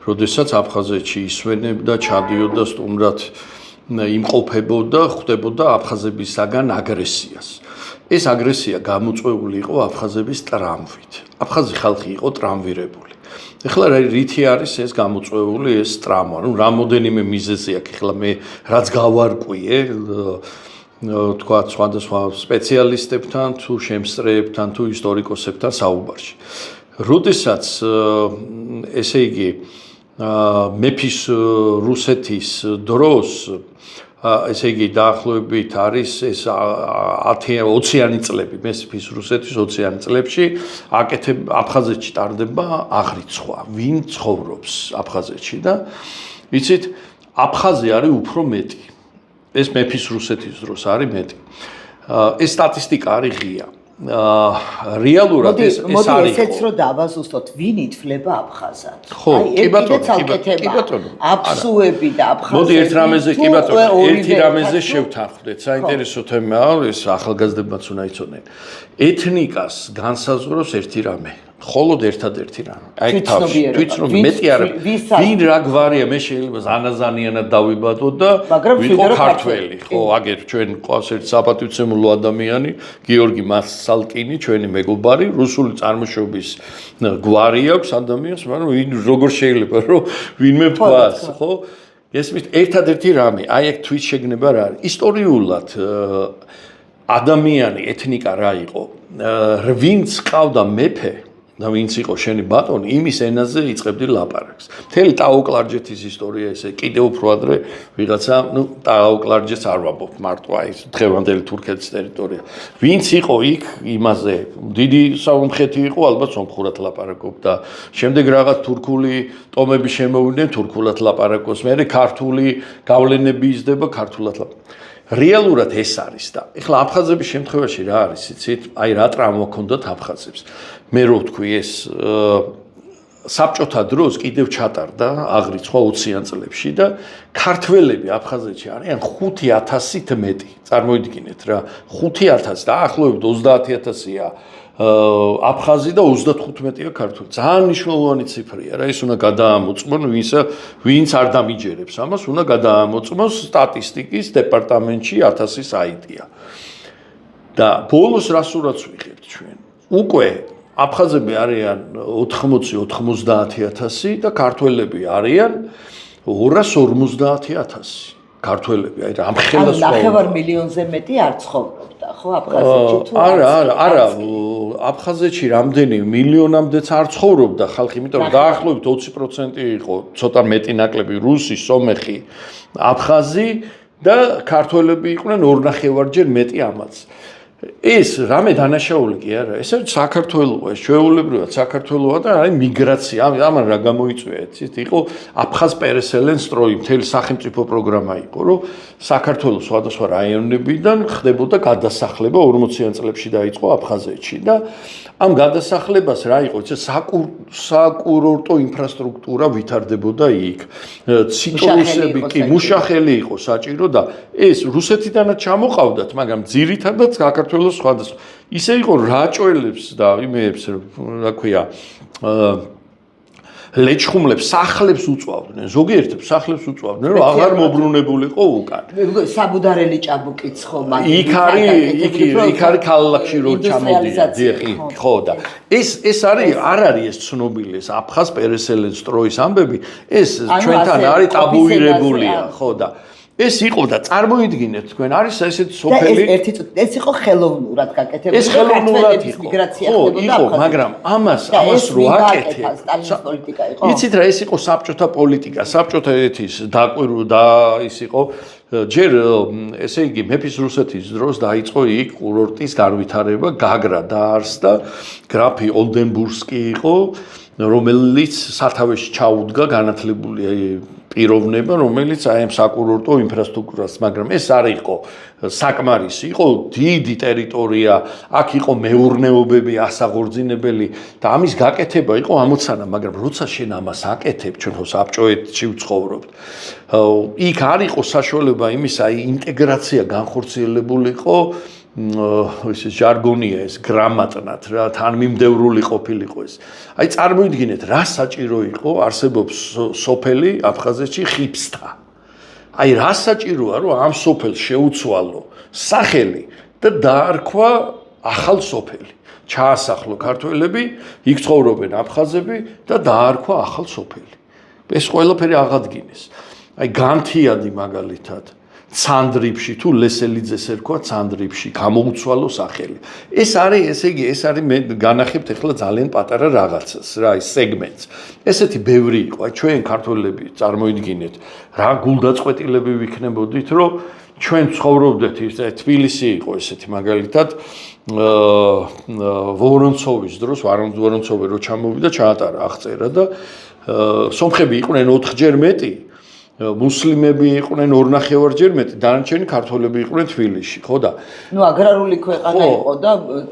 როდესაც აფხაზეთში ისვენებდა ჩადიოდა სტუმრად იმყოფებოდა ხვდებოდა აფხაზებისაგან აგრესიას ეს აგრესია გამოწვეული იყო აფხაზების ტრამვით აფხაზი ხალხი იყო ტრამვირებული ეხლა რითი არის ეს გამოწვეული ეს ტრამვა ნუ რამოდენიმე მიზეზი აქვს ეხლა მე რაც გავარკვიე თქვა სხვადასხვა სპეციალისტებთან თუ შემსწრეებთან თუ ისტორიკოსებთან საუბარში როდესაც ესე იგი მეფის რუსეთის დროს ესე იგი დაახლოებით არის ეს 20-იანი წლები მეფის რუსეთის 20-იანი წლებში აკეთებ აფხაზეთში ტარდება აღრიცხვა ვინ ცხოვრობს აფხაზეთში და იცით აფხაზი არის უფრო მეტი ეს მეფის რუსეთის დროს არის მეტი ეს სტატისტიკა არის ღია რეალურად ეს არის ესეც რო დავაზუსტოთ ვინ ითვლება აფხაზად ხო კი ბატონო აფსუები და აფხაზები მოდი ერთ რამეზე კი ბატონო ერთი რამეზე შევთანხმდეთ საინტერესო თემაა ეს ახალგაზრდებაც უნდა იცოდნენ ეთნიკას განსაზღვრავს ერთი რამე холод ერთადერთი რამე. აი თავში თვითონ მეტი არა. ვინ რა გვარია მე შეიძლება ზანაზანიანად დავიბადო და ვიყო ქართველი, ხო, აგერ ჩვენ ყავს ერთ საპატივცემულო ადამიანი, გიორგი მასალკინი, ჩვენი მეგობარი, რუსული წარმოშობის გვარი აქვს ადამიანს, მაგრამ ვინ როგორ შეიძლება რომ ვინმე თქვას, ხო? ესმით ერთადერთი რამე, აი ეგ თვით შეგნება რა არის. ისტორიულად ადამიანი ეთნიკა რა იყო? ვინც ყავდა მეფე და ვინც იყო შენი ბატონი, იმის ენაზე იწყებდი ლაპარაკს. მთელი ტაო-კლარჯეთის ისტორია ესე კიდევ უფრო ადრე ვიღაცა, ტაო-კლარჯეთს არ ვამბობ მარტო აი დღევანდელი თურქეთის ტერიტორია. ვინც იყო იქ იმაზე, დიდი სამხეთი იყო, ალბათ სომხურად ლაპარაკობდა. შემდეგ რაღაც თურქული ტომები შემოვიდნენ, თურქულად ლაპარაკობს. მე ქართული გავლენები იზრდება, ქართულად ლაპარაკობს. რეალურად ეს არის და ეხლა აფხაზების შემთხვევაში რა არის იცით აი რა ტრამვა ჰქონდათ აფხაზებს მე რო ვთქვი ეს საბჭოთა დროს კიდევ ჩატარდა აღრიცხვა 20-იან წლებში და ქართველები აფხაზეთში არიან 5000-ით მეტი წარმოიდგინეთ რა 5000 და ახლობლად 30000-ია აფხაზი და 35-ია ქართველი. ძალიან მნიშვნელოვანი ციფრია რა, ის უნდა გადაამოწმონ, ვინც არ დამიჯერებს ამას, უნდა გადაამოწმოს სტატისტიკის დეპარტამენტში 1000 საიტია. და ბოლოს რას ურაც ვიღებთ ჩვენ? უკვე აფხაზები არიან 80-90000 და ქართველები არიან 250000. ქართველები, აი რამ ხელას ვაუბრობ. 9 მილიონზე მეტი არ ცხოვრობდა, ხო, აფხაზეთში თუ არა, აფხაზეთში რამდენი მილიონამდეც არ ცხოვრობდა ხალხი, იმიტომ რომ დაახლოებით 20% იყო, ცოტა მეტი ნაკლები რუსი, სომეხი, აფხაზი და ქართველები იყვნენ 2.5-ჯერ მეტი ამაც. ეს რამე დანაშაული კი არა, ეს არის საქართველოა, ჩვეულებრივად საქართველოა და არის მიგრაცია. ამან რა გამოიწვია, იცით? იყო აფხაზ პერესელენ სტროი, მთელი სახელმწიფო პროგრამა იყო, რომ საქართველოს სხვადასხვა რაიონებიდან ხდებოდა გადასახლება 40-იან წლებში დაიწყო აფხაზეთში და ამ გადასახლებას რა იყო, საკურორტო ინფრასტრუქტურა ვითარდებოდა იქ. ციტრუსები კი მუშახელი იყო საჭირო და ეს რუსეთიდანაც ჩამოყავდათ, მაგრამ ძირითადად საქართველოს სხვადასხვა. ისე იყო რაჭველებს და იმეებს, რა ქვია, ლეჩხუმლებს, სახლებს უწვავდნენ, ზოგიერთებს სახლებს უწვავდნენ, რომ აღარ მობრუნებულიყო უკან. საბუდარელი ჭაბუკიც ხო, იქ არის ქალაქში რო ჩამოდიან, ხო და ეს არის არ არის ეს ცნობილი ეს აფხაზ პერესელენ სტროის ამბები, ეს ჩვენთან არის ტაბუირებულია, ხო და ეს იყო და წარმოიდგინეთ თქვენ არის ესეთი სოფელი ეს იყო ხელოვნურად გაკეთებული ეს ხელოვნურად იყო იყო მაგრამ ამას რო აკეთებ სტალინის პოლიტიკა იყო იცით რა ეს იყო საბჭოთა პოლიტიკა საბჭოთა ეთის დაკვირვა და ის იყო ჯერ ესე იგი მეფის რუსეთის დროს დაიწყო იქ კურორტის განვითარება გაგრა დაარსდა გრაფი ოლდენბურგსკი იყო რომელიც სათავეში ჩაუდგა განათლებული პიროვნება, რომელიც აი ამ საკურორტო ინფრასტრუქტურას, მაგრამ ეს არ იყო საკმარისი, იყო დიდი ტერიტორია, აქ იყო მეურნეობები, ასაღორძინებელი და ამის გაკეთება იყო ამოცანა, მაგრამ როცა შენ ამას აკეთებ, ჩვენ ხო საბჭოეთში ვცხოვრობთ. იქ არ იყო საშუალება იმისა, აი ინტეგრაცია განხორციელებულიყო ეს ჟარგონია ეს გრამატნად რა თანმიმდევრული ყოფილიყო ეს. აი წარმოიდგინეთ რა საჭირო იყო არსებობს სოფელი აფხაზეთში ხიფსთა. აი რა საჭიროა რომ ამ სოფელს შეუცვალო სახელი და დაარქვა ახალ სოფელი. ჩაასახლო ქართველები, იქ ცხოვრობენ აფხაზები და დაარქვა ახალ სოფელი. ეს ყველაფერი აღადგინეს. აი განთიადი მაგალითად ცანდრიფში თუ ლესელიძეს ერქვა ცანდრიფში გამოუცვალო სახელი. ეს არის ესე იგი ეს არის მე განახებთ ახლა ძალიან პატარა რაღაცას რა ის სეგმენტს. ესეთი ბევრი იყო. აი ჩვენ ქართველები წარმოიდგინეთ რა გულდაწყვეტილები ვიქნებოდით რომ ჩვენ ცხოვრობდეთ ის თბილისი იყო ესეთი მაგალითად ვორონცოვის დროს ვორონცოვი რო ჩამოვიდა ჩაატარა აღწერა და სომხები იყვნენ 4-ჯერ მეტი მუსლიმები იყვნენ 2.5-ჯერ მეტი, დანარჩენი ქართველები იყვნენ თბილისში, ხო და? ნუ აგრარული ქვეყანა იყო და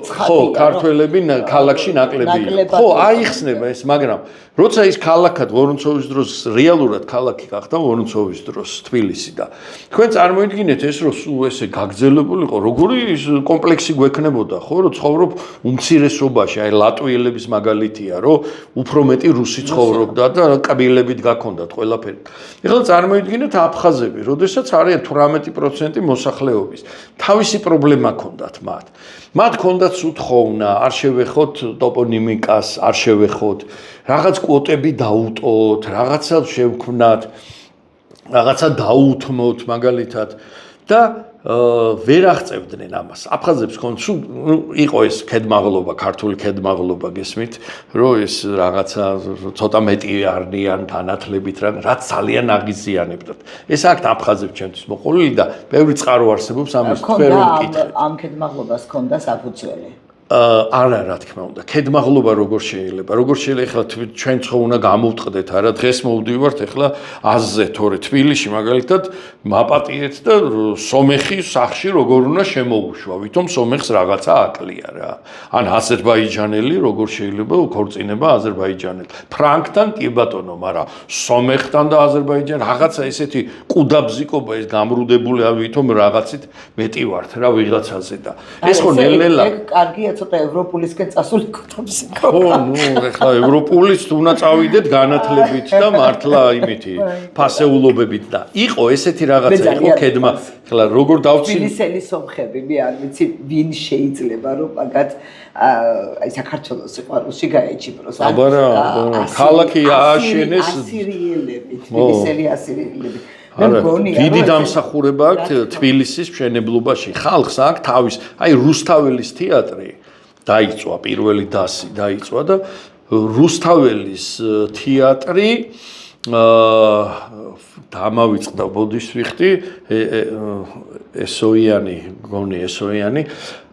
ცხადია. ხო, ქართველები ქალაქში ნაკლები იყო. ხო, აიხსნება ეს, მაგრამ როცა ის ქალაქად ვორონცოვის დროს რეალურად ქალაქი გახდა ვორონცოვის დროს თბილისი და თქვენ წარმოიდგინეთ ეს რომ სულ ესე გაგრძელებულიყო, როგორი კომპლექსი გვექნებოდა, ხო, რომ ცხოვრობ უმცირესობაში, აი ლატვიელების მაგალითია, რომ უფრო მეტი რუსი ცხოვრობდა და კბილებით გაქონდათ ყველაფერი. ეხლა წარმოიდგინეთ აფხაზები, როდესაც არიან 18% მოსახლეობის. თავისი პრობლემა ჰქონდათ მათ. მათ ჰქონდათ სუთხოვნა, არ შევეხოთ ტოპონიმიკას, არ შევეხოთ, რაღაც კვოტები დაუტოთ, რაღაცა შევქმნათ, რაღაცა დაუთმოთ მაგალითად და ვერ აღწევდნენ ამას. აფხაზებს ხონდ იყო ეს ქედმაღლობა, ქართული ქედმაღლობა გესმით, რომ ეს რაღაცა ცოტა მეტი არნიან განათლებით რაც ძალიან აღიზიანებდათ. ეს აქ აფხაზებს ჩემთვის მოყოლილი და ბევრი წყარო არსებობს ამის თქვენ რომ მკითხეთ. ამ ქედმაღლობას ჰქონდა საფუძველი. არა რა თქმა უნდა ქედმაღლობა როგორ შეიძლება ახლა ჩვენ ხო უნდა გამოვტყდეთ არა დღეს მოვდივართ ახლა აზზე თორე თბილისში მაგალითად მაპატიეთ და სომეხი სახში როგორ უნდა შემოუშვა ვითომ სომეხს რაღაცა აკლია რა ან აზერბაიჯანელი როგორ შეიძლება ქორწინება აზერბაიჯანელი ფრანგთან კი ბატონო მაგრამ სომეხთან და აზერბაიჯან რაღაცა ესეთი კუდაბზიკობა ეს გამრუდებული ვითომ რაღაცით მეტი ვართ რა ვიღაცაზე და ეს ხო ნელ-ნელა კარგია ცოტა ევროპულისკენ წასული კუდაბზიკობა. ხო, ნუ ეხლა ევროპულის უნდა წავიდეთ განათლებით და მართლა იმითი ფასეულობებით და იყო ესეთი რაღაცა იყო ქედმა. ეხლა როგორ დავცი თბილისელი სომხები მე არ ვიცი ვინ შეიძლება რომ მაგათ აი საქართველოს სიყვარულში გაეჭიბროს. აბარა, ქალაქი ააშენეს ასირიელები, თბილისელი ასირიელები. დიდი დამსახურება აქვს თბილისის მშენებლობაში. ხალხს აქვს თავის, აი რუსთაველის თეატრი დაიწვა პირველი დასი დაიწვა და რუსთაველის თეატრი დამავიწყდა ბოდიშვიხტი ესოიანი გონი ესოიანი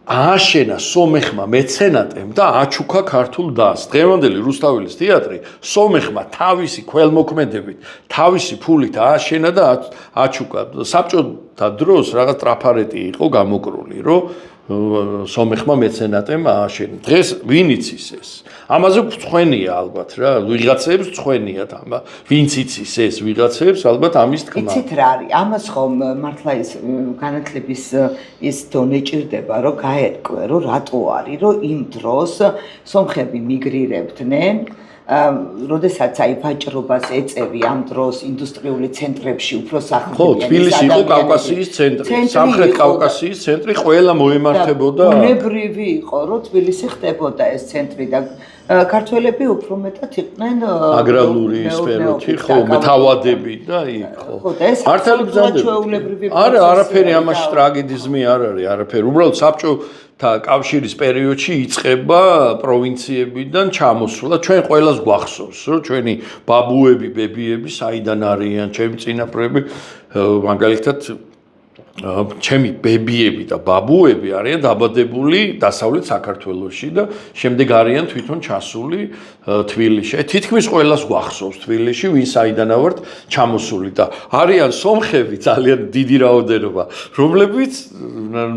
ააშენა სომეხმა მეცენატემ და აჩუქა ქართულ დასს. დღევანდელი რუსთაველის თეატრი სომეხმა თავისი ქველმოქმედებით, თავისი ფულით ააშენა და აჩუქა. საბჭოთა დროს რაღაც ტრაფარეტი იყო გამოკრული, რომ სომეხმა მეცენატემ ააშენა. დღეს ვინ იცის ეს? ამაზე წვენია ალბათ რა, ვიღაცებს წვენიათ ამა. ვინც იცის ეს ვიღაცებს ალბათ ამის თქმა. იცით რა არის? ამას ხომ მართლა ის განათლების ის დონე ჭირდება, რომ გაერკვე, რომ რატო არის, რომ იმ დროს სომხები მიგრირებდნენ როდესაც აი ვაჭრობას ეწევი ამ დროს ინდუსტრიული ცენტრებში უფრო სახლობიანი. ხო, თბილისი იყო კავკასიის ცენტრი, სამხრეთ კავკასიის ცენტრი, ყველა მოემართებოდა. უნებრივი იყო, რომ თბილისი ხდებოდა ეს ცენტრი და ქართველები უფრო მეტად იყვნენ აგრარული სფეროთი, ხო, მეთავადები და იქ ხო. მართალი ბრძანდება. არა, არაფერი ამაში ტრაგედიზმი არ არის, არაფერი. უბრალოდ საბჭოთა კავშირის პერიოდში იწყება პროვინციებიდან ჩამოსვლა. ჩვენ ყველას გვახსოვს, რომ ჩვენი ბაბუები, ბებიები საიდან არიან, ჩემი წინაპრები, მაგალითად ჩემი ბებიები და ბაბუები არიან დაბადებული დასავლეთ საქართველოში და შემდეგ არიან თვითონ ჩასული თბილისში. თითქმის ყველას გვახსოვს თბილისში, ვინ საიდანაა ვართ ჩამოსული და არიან სომხები ძალიან დიდი რაოდენობა, რომლებიც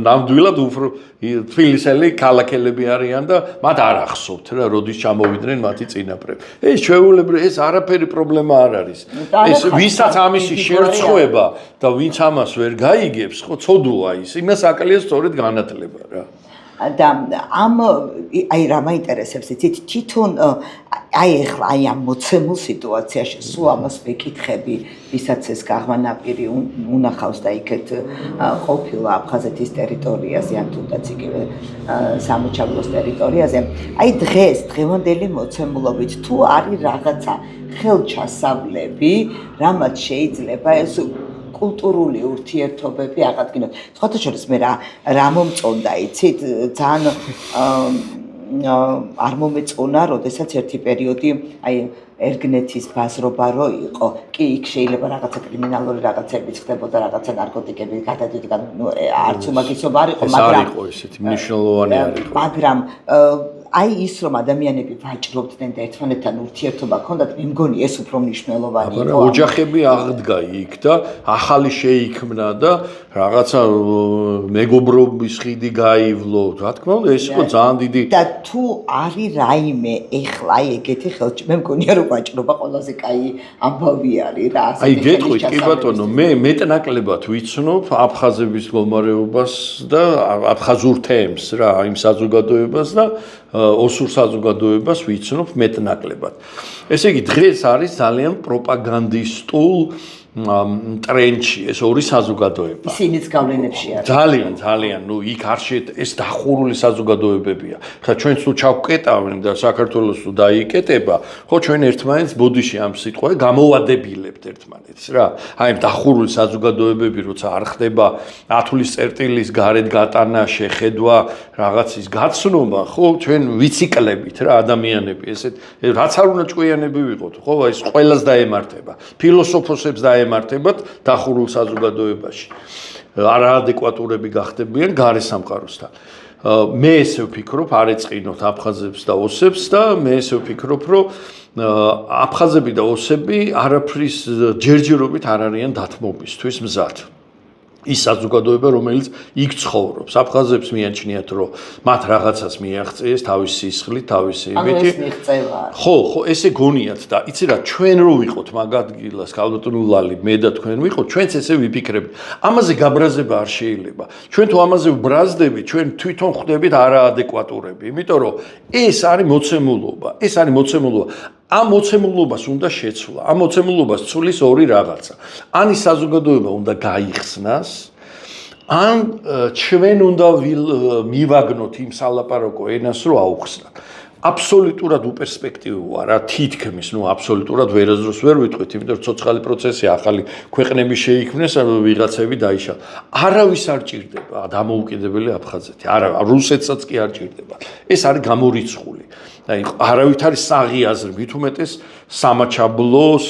ნამდვილად უფრო თბილისელი ქალაქელები არიან და მათ არ ახსოვთ რა, როდის ჩამოვიდნენ მათი წინაპრები. ეს ჩვეულებრივ ეს არაფერი პრობლემა არ არის. ეს ვისაც ამისი შერწყვა და ვინც ამას ვერ გაიგებს, ხო, ცოდოა ის. იმას აკლია სწორედ განათლება რა. და ამ აი რა მაინტერესებს იცით თვითონ აი ახლა აი ამ მოცემულ სიტუაციაში სულ ამას ვეკითხები ვისაც ეს გაღვანაპირი უნახავს და იქეთ ყოფილა აფხაზეთის ტერიტორიაზე ან თუნდაც იგივე სამოჩაბლოს ტერიტორიაზე აი დღევანდელი მოცემულობით თუ არის რაღაცა ხელჩასავლები რამაც შეიძლება ეს კულტურული ურთიერთობები აღადგინოთ. სხვათა შორის მე რა მომწონდა იცით ძალიან არ მომეწონა, როდესაც ერთი პერიოდი აი ერგნეთის ბაზრობა რო იყო. კი, იქ შეიძლება რაღაცა კრიმინალური რაღაცებიც ხდებოდა, რაღაცა ნარკოტიკები გადადიოდნენ, ნუ არც უმაგისობა არ იყო, მაგრამ არ იყო ესეთი მნიშვნელოვანი არ იყო. მაგრამ აი ის რომ ადამიანები ვაჭრობდნენ და ერთმანეთთან ურთიერთობა ჰქონდათ, მე მგონი ეს უფრო მნიშვნელოვანი იყო. მაგრამ ოჯახები აღდგა იქ და ახალი შეიქმნა და რაღაცა მეგობრობის ხიდი გაივლო. რა თქმა უნდა, ეს იყო ძალიან დიდი და თუ არის რაიმე ეხლა აი ეგეთი ხელში, მე მგონია რომ ვაჭრობა ყველაზე კაი ამბავი არის რა. აი გეტყვით კი ბატონო, მე მეტნაკლებად ვიცნობ აფხაზების მდგომარეობას და აფხაზურ თემს რა, იმ საზოგადოებას და ოსურ საზოგადოებას ვიცნობ მეტნაკლებად. ესე იგი დღეს არის ძალიან პროპაგანდისტულ ტრენდში ეს ორი საზოგადოება. ისინიც გავლენებში არის. ძალიან, ნუ იქ არ ეს დახურული საზოგადოებებია. ხა ჩვენ თუ ჩავკეტავენ და საქართველოს თუ დაიკეტება, ხო ჩვენ ერთმანეთს ბოდიში ამ სიტყვაზე გამოვადებილებთ ერთმანეთს რა. აი ამ დახურული საზოგადოებები როცა არ ხდება ათulis წერტილის გარეთ გატანა, შეხედვა, რაღაცის გაცნობა, ხო ჩვენ ვიციკლებით რა ადამიანები, ესეთ რაც არ უნდა ჭკვიანები ვიყოთ, ხო ეს ყველას დაემართება. ფილოსოფოსებს დაემართებათ დახურულ საზოგადოებაში. არაადეკვატურები გახდებიან გარე სამყაროსთან. მე ესე ვფიქრობ, არ ეწყინოთ აფხაზებს და ოსებს და მე ესე ვფიქრობ, რომ აფხაზები და ოსები არაფრის ჯერჯერობით არ არიან დათმობისთვის მზად. ის საზოგადოება, რომელიც იქ ცხოვრობს. აფხაზებს მიაჩნიათ, რომ მათ რაღაცას მიაღწიეს თავის სისხლით, თავისი იმითი. ხო, ესე გონიათ და იცი რა, ჩვენ რო ვიყოთ მაგ ადგილას, ქალბატონულალი, მე და თქვენ ვიყოთ, ჩვენც ესე ვიფიქრებთ. ამაზე გაბრაზება არ შეიძლება. ჩვენ თუ ამაზე ვბრაზდებით, ჩვენ თვითონ ხვდებით არაადეკვატურები, იმიტომ რომ ეს არის მოცემულობა. ეს არის მოცემულობა. ამ მოცემულობას უნდა შეცვლა. ამ მოცემულობას ცვლის ორი რაღაცა. ან ის საზოგადოება უნდა გაიხსნას, ან ჩვენ უნდა მივაგნოთ იმ სალაპარაკო ენას, რომ აუხსნათ. აბსოლუტურად უპერსპექტივოა რა, თითქმის, ნუ აბსოლუტურად ვერასდროს ვერ ვიტყვით, იმიტომ რომ ცოცხალი პროცესია, ახალი ქვეყნები შეიქმნეს, ვიღაცები დაიშალა. არავის არ ჭირდება დამოუკიდებელი აფხაზეთი. არა, რუსეთსაც კი არ ჭირდება. ეს არის გამორიცხული. აი არავით არის საღიაზრი, მით უმეტეს სამაჩაბლოს,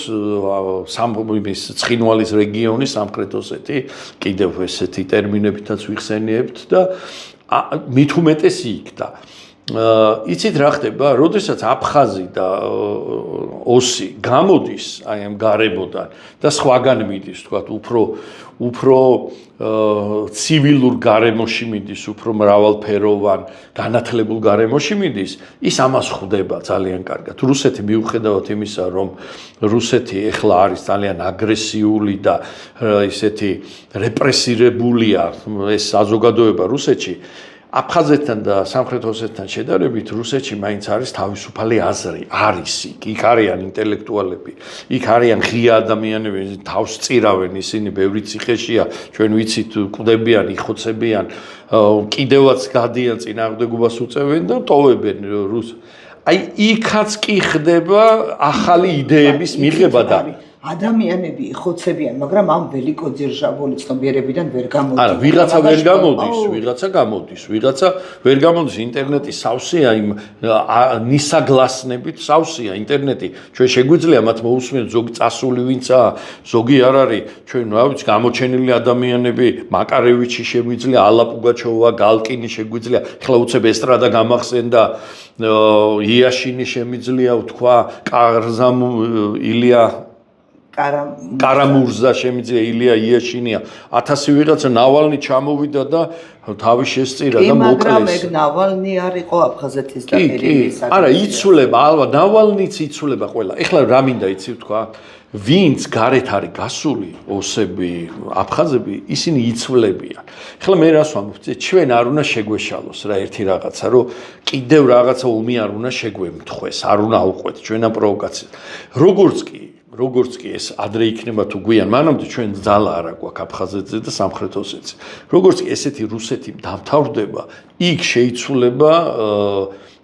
სამის ცხინვალის რეგიონის სამხრეთ ოსეთი, კიდევ ესეთი ტერმინებითაც ვიხსენიებთ და მით უმეტეს იქ და იცით რა ხდება, როდესაც აფხაზი და ოსი გამოდის აი ამ გარემოდან და სხვაგან მიდის, თქვათ, უფრო ცივილურ გარემოში მიდის, უფრო მრავალფეროვან, განათლებულ გარემოში მიდის, ის ამას ხვდება ძალიან კარგად. რუსეთი მიუხედავად იმისა, რომ რუსეთი ეხლა არის ძალიან აგრესიული და ისეთი რეპრესირებულია ეს საზოგადოება რუსეთში, აფხაზეთთან და სამხრეთ ოსეთთან შედარებით რუსეთში მაინც არის თავისუფალი აზრი, არის იქ არიან ინტელექტუალები, იქ არიან ღია ადამიანები, თავს წირავენ ისინი, ბევრი ციხეშია, ჩვენ ვიცით, კვდებიან, იხოცებიან, კიდევაც გადიან წინააღმდეგობას უწევენ და ტოვებენ აი იქაც კი ხდება ახალი იდეების მიღება და ადამიანები იხოცებიან, მაგრამ ამ ველიკოძირჟავული ცნობიერებიდან ვერ გამოდის. არა, ვიღაცა ვერ გამოდის, ვიღაცა ვერ გამოდის. ინტერნეტი სავსეა იმ ნისაგლასნებით, სავსეა ინტერნეტი. ჩვენ შეგვიძლია მათ მოусმენთ ზოგი წასული ვინცაა, ზოგი არ არის. ჩვენ რა ვიცი, გამოჩენილი ადამიანები, მაკარევიჩი შეგვიძლია, ალა პუგაჩოვა, გალკინი შეგვიძლია. ეხლა უცებ ესტრადა გამახსენდა, იაშინი შემიძლია ვთქვა, კარზამ ილია კარამურზა შემიძლია ილია იაშინია 1000 ვიღაცა ნავალნი ჩამოვიდა და თავი შესწირა და მოკლეს. მაგრამ ეგ ნავალნი არისო აფხაზეთის და ყირიმის. არა, იცვლება, ალბათ ნავალნიც იცვლება ყველა. ეხლა რა მინდა იცი ვთქვა? ვინც გარეთ არის გასული, ოსები, აფხაზები, ისინი იცვლებიან. ეხლა მე რას ვამბობ? ჩვენ არ უნდა შეგვეშალოს რა ერთი რაღაცა, რომ კიდევ რაღაცა ომი არ უნდა შეგვემთხვეს, არ უნდა აუყვეთ ჩვენ ამ პროვოკაციას. როგორც კი ეს ადრე იქნება თუ გვიან, მანამდე ჩვენ ძალა არ აქვს აფხაზეთზე და სამხრეთ ოსეთზე. როგორც კი ესეთი რუსეთი დამთავრდება, იქ შეიცვლება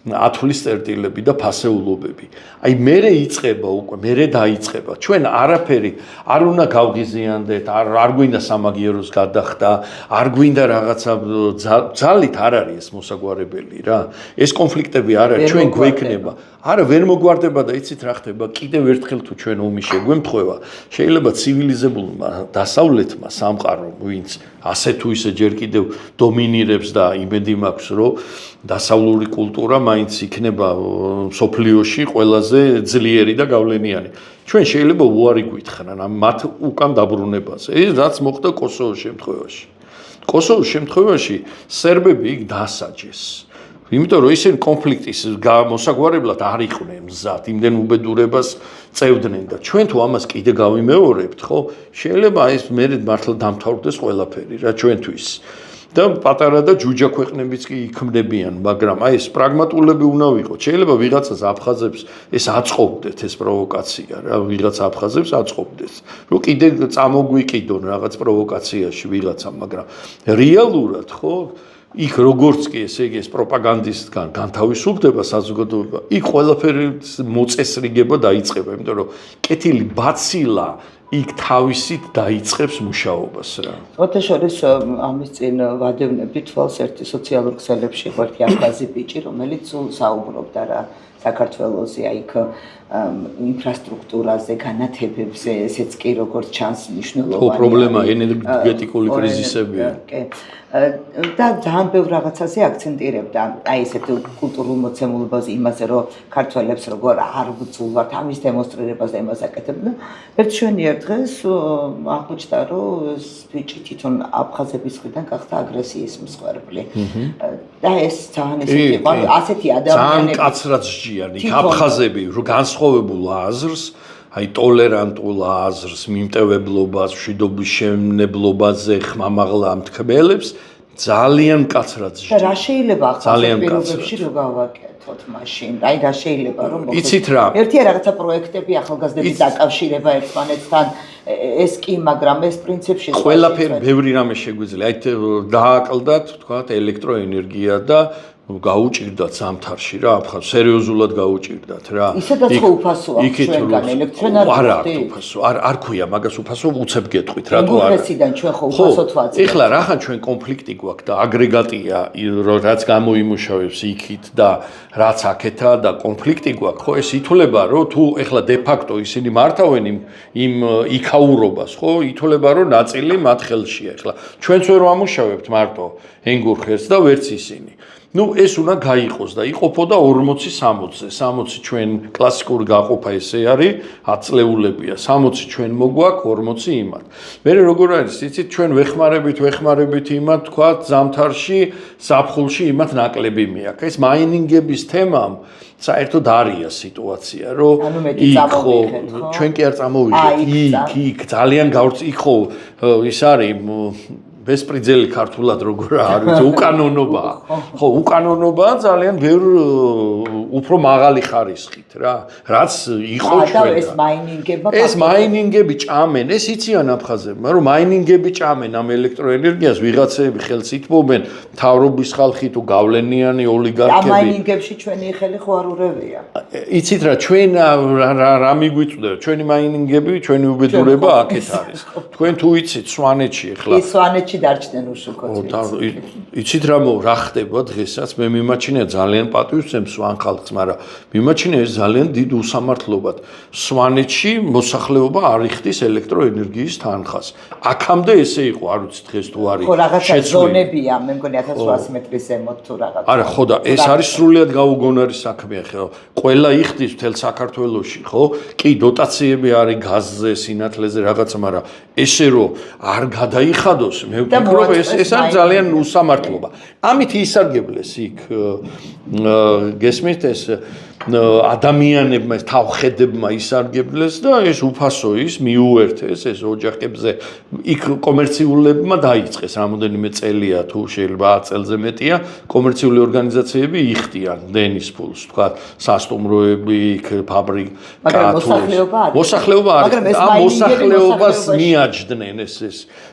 ათვლის წერტილები და ფასეულობები. აი მერე იწყება უკვე, მერე დაიწყება. ჩვენ არაფერი არ უნდა გავღიზიანდეთ, არ გვინდა სამაგიეროს გადახდა, არ გვინდა რაღაცა ძალით არ არის ეს მოსაგვარებელი რა. ეს კონფლიქტები არ არის, ჩვენ გვექნება. არა, ვერ მოგვარდება და იცით რა ხდება? კიდევ ერთხელ თუ ჩვენ ომი შეგვემთხვევა, შეიძლება ცივილიზებულმა დასავლეთმა სამყარომ, ვინც ასე თუ ისე ჯერ კიდევ დომინირებს და იმედი მაქვს, რომ დასავლური კულტურა მაინც იქნება სოფლიოში ყველაზე ძლიერი და გავლენიანი. ჩვენ შეიძლება უარი გვითხრან ამ მათ უკან დაბრუნებაზე. ეს რაც მოხდა კოსოვოს შემთხვევაში. კოსოვოს შემთხვევაში სერბები იქ დასაჯეს. იმიტომ რომ ისინი კონფლიქტის მოსაგვარებლად არ იყვნენ მზად, იმდენ უბედურებას წევდნენ და ჩვენ თუ ამას კიდე გავიმეორებთ, ხო? შეიძლება ეს მერე მართლა დამთავრდეს ყველაფერი რა ჩვენთვის. და პატარა და ჯუჯა ქვეყნებიც კი იქმნებიან, მაგრამ აი ეს პრაგმატულები უნდა ვიყოთ. შეიძლება ვიღაცას აფხაზებს ეს აწყობდეთ ეს პროვოკაცია რა, ვიღაც აფხაზებს აწყობდეთ. რომ კიდე წამოგვიყიდონ რაღაც პროვოკაციაში ვიღაცამ, მაგრამ რეალურად ხო იქ როგორც კი ესე იგი ეს პროპაგანდისტგან განთავისუფლდება საზოგადოება, იქ ყველაფერი მოწესრიგება დაიწყება, იმიტომ რომ კეთილი ბაცილა იქ თავისით დაიწყებს მუშაობას რა. ოთაშორის ამის წინ ვადევნებდი თვალს ერთი სოციალურ ქსელებში ერთი აფხაზი ბიჭი, რომელიც საუბრობდა რა საქართველოსი აიქ ინფრასტრუქტურაზე, განათებებზე, ესეც კი როგორც ჩანს მნიშვნელოვანი. ხო, პრობლემა ენერგეტიკული კრიზისებია. და ძალიან ბევრ რაღაცაზე აქცენტირებდა, აი ესეთ კულტურულ მოცემულობაზე, იმაზე, რომ ქართველებს როგორ არ ვძულვართ ამის დემონსტრირებას და იმას აკეთებდა. ერთ შვენიერ დღეს აღმოჩნდა, რომ ეს ბიჭი თვითონ აფხაზების მხრიდან გახდა აგრესიის მსხვერპლი. და ეს ძალიან ისეთი იყო, ასეთი ადამიანები ძალიან კაცრად სჯიან იქ აფხაზები, რომ განსხვავებულ აზრს აი ტოლერანტულ აზრს, მიმტევებლობას, მშვიდობის შემნებლობაზე ხმამაღლა ამთქმელებს ძალიან კაცრად და რა შეიძლება ახალ პირობებში რო გავაკეთოთ მაშინ? აი რა შეიძლება რომ მოხდეს? იცით რა? ერთია რაღაცა პროექტები ახალგაზრდების დაკავშირება ერთმანეთთან, ეს კი, მაგრამ ეს პრინციპში ყველაფერი ბევრი რამე შეგვიძლია. აი დააკლდათ, თქვათ, ელექტროენერგია და გაუჭირდათ ზამთარში რა, ახლა სერიოზულად გაუჭირდათ რა. ისედაც ხო უფასოა ჩვენგან ელექტრონ არ უფასო, არ ქვია მაგას უფასო, უცებ გეტყვით, რატო არა? გუგლესიდან ჩვენ ხო უფასოდ ვაწევთ. ეხლა რახან ჩვენ კონფლიქტი გვაქვს და აგრეგატია, რაც გამოიმუშავებს იქით და რაც აქეთა და კონფლიქტი გვაქვს, ხო ეს ითვლება, რომ თუ ეხლა de facto ისინი მართავენ იმ იქაურობას, ხო, ითვლება, რომ ნაწილი მათ ხელშია. ეხლა ჩვენც ვერ ვამუშავებთ მარტო ენგურხერს და ვერც ისინი. Ну, ეს უნდა გაიყოს და იყოფოდა 40-60-ზე. 60 ჩვენ კლასიკური გაყოფა ესე არის, 10 წლეულებია. 60 ჩვენ მოგვაქვს, 40 იმათ. მე როგორ არის, იცით, ჩვენ ვეხმარებით იმათ, თქვა, ზამთარში, ზაფხულში იმათ ნაკლები მეაქვს. ეს მაინინგების თემამ საერთოდ არია სიტუაცია, რომ იქ ხო ჩვენ კი არ წამოვიღეთ, იქ ძალიან იქ ხო ის არის ბესპრიძელი ქართულად როგორ არის უკანონობა ხო უკანონობა ძალიან ბევრ უფრო მაღალი ხარისხით რა რაც იყო ჩვენ ეს მაინინგები ჭამენ ეს იციან აფხაზებმა რომ მაინინგები ჭამენ ამ ელექტროენერგიას ვიღაცები ხელს ითმობენ მთავრობის ხალხი თუ გავლენიანი ოლიგარქები ამ მაინინგებში ჩვენი ხელი ხო არ ურევია იცით რა ჩვენ რა მიგვიწვდა ჩვენი მაინინგები ჩვენი უბედურება აქეთ არის თქვენ თუ იცით სვანეთში ახლა დარჩნენ უშუქოთ. იცით რა ხდება დღესაც მე მიმაჩნია ძალიან პატივისცემს სვან ხალხს, მაგრამ მიმაჩნია ეს ძალიან დიდ უსამართლობად. სვანეთში მოსახლეობა არ იხდის ელექტროენერგიის თანხას. აქამდე ესე იყო, არ ვიცი დღეს თუ არის. ხო, რაღაცა ზონებია, მე მგონი 1800 მეტრის ზემოთ თუ რაღაცა. არა, ხო და ეს არის სრულიად გაუგონარი საქმეა, ხო? ყველა იხდის მთელ საქართველოში, ხო? კი, დოტაციები არის გაზზე, სინათლეზე რაღაცა, მაგრამ ესე რომ არ გადაიხადოს, მე ვფიქრობ ეს არის ძალიან უსამართლობა. ამით ისარგებლეს იქ გესმით ეს ადამიანებმა ეს თავხედებმა ისარგებლეს და ეს უფასო ის მიუერთეს ეს ოჯახებზე იქ კომერციულებმა დაიწყეს რამოდენიმე წელია თუ შეიძლება 10 წელზე მეტია კომერციული ორგანიზაციები იხდიან დენის ფულს თქვა სასტუმროები იქ ფაბრიკა მოსახლეობა არის ამ მოსახლეობას მიაჯდნენ ეს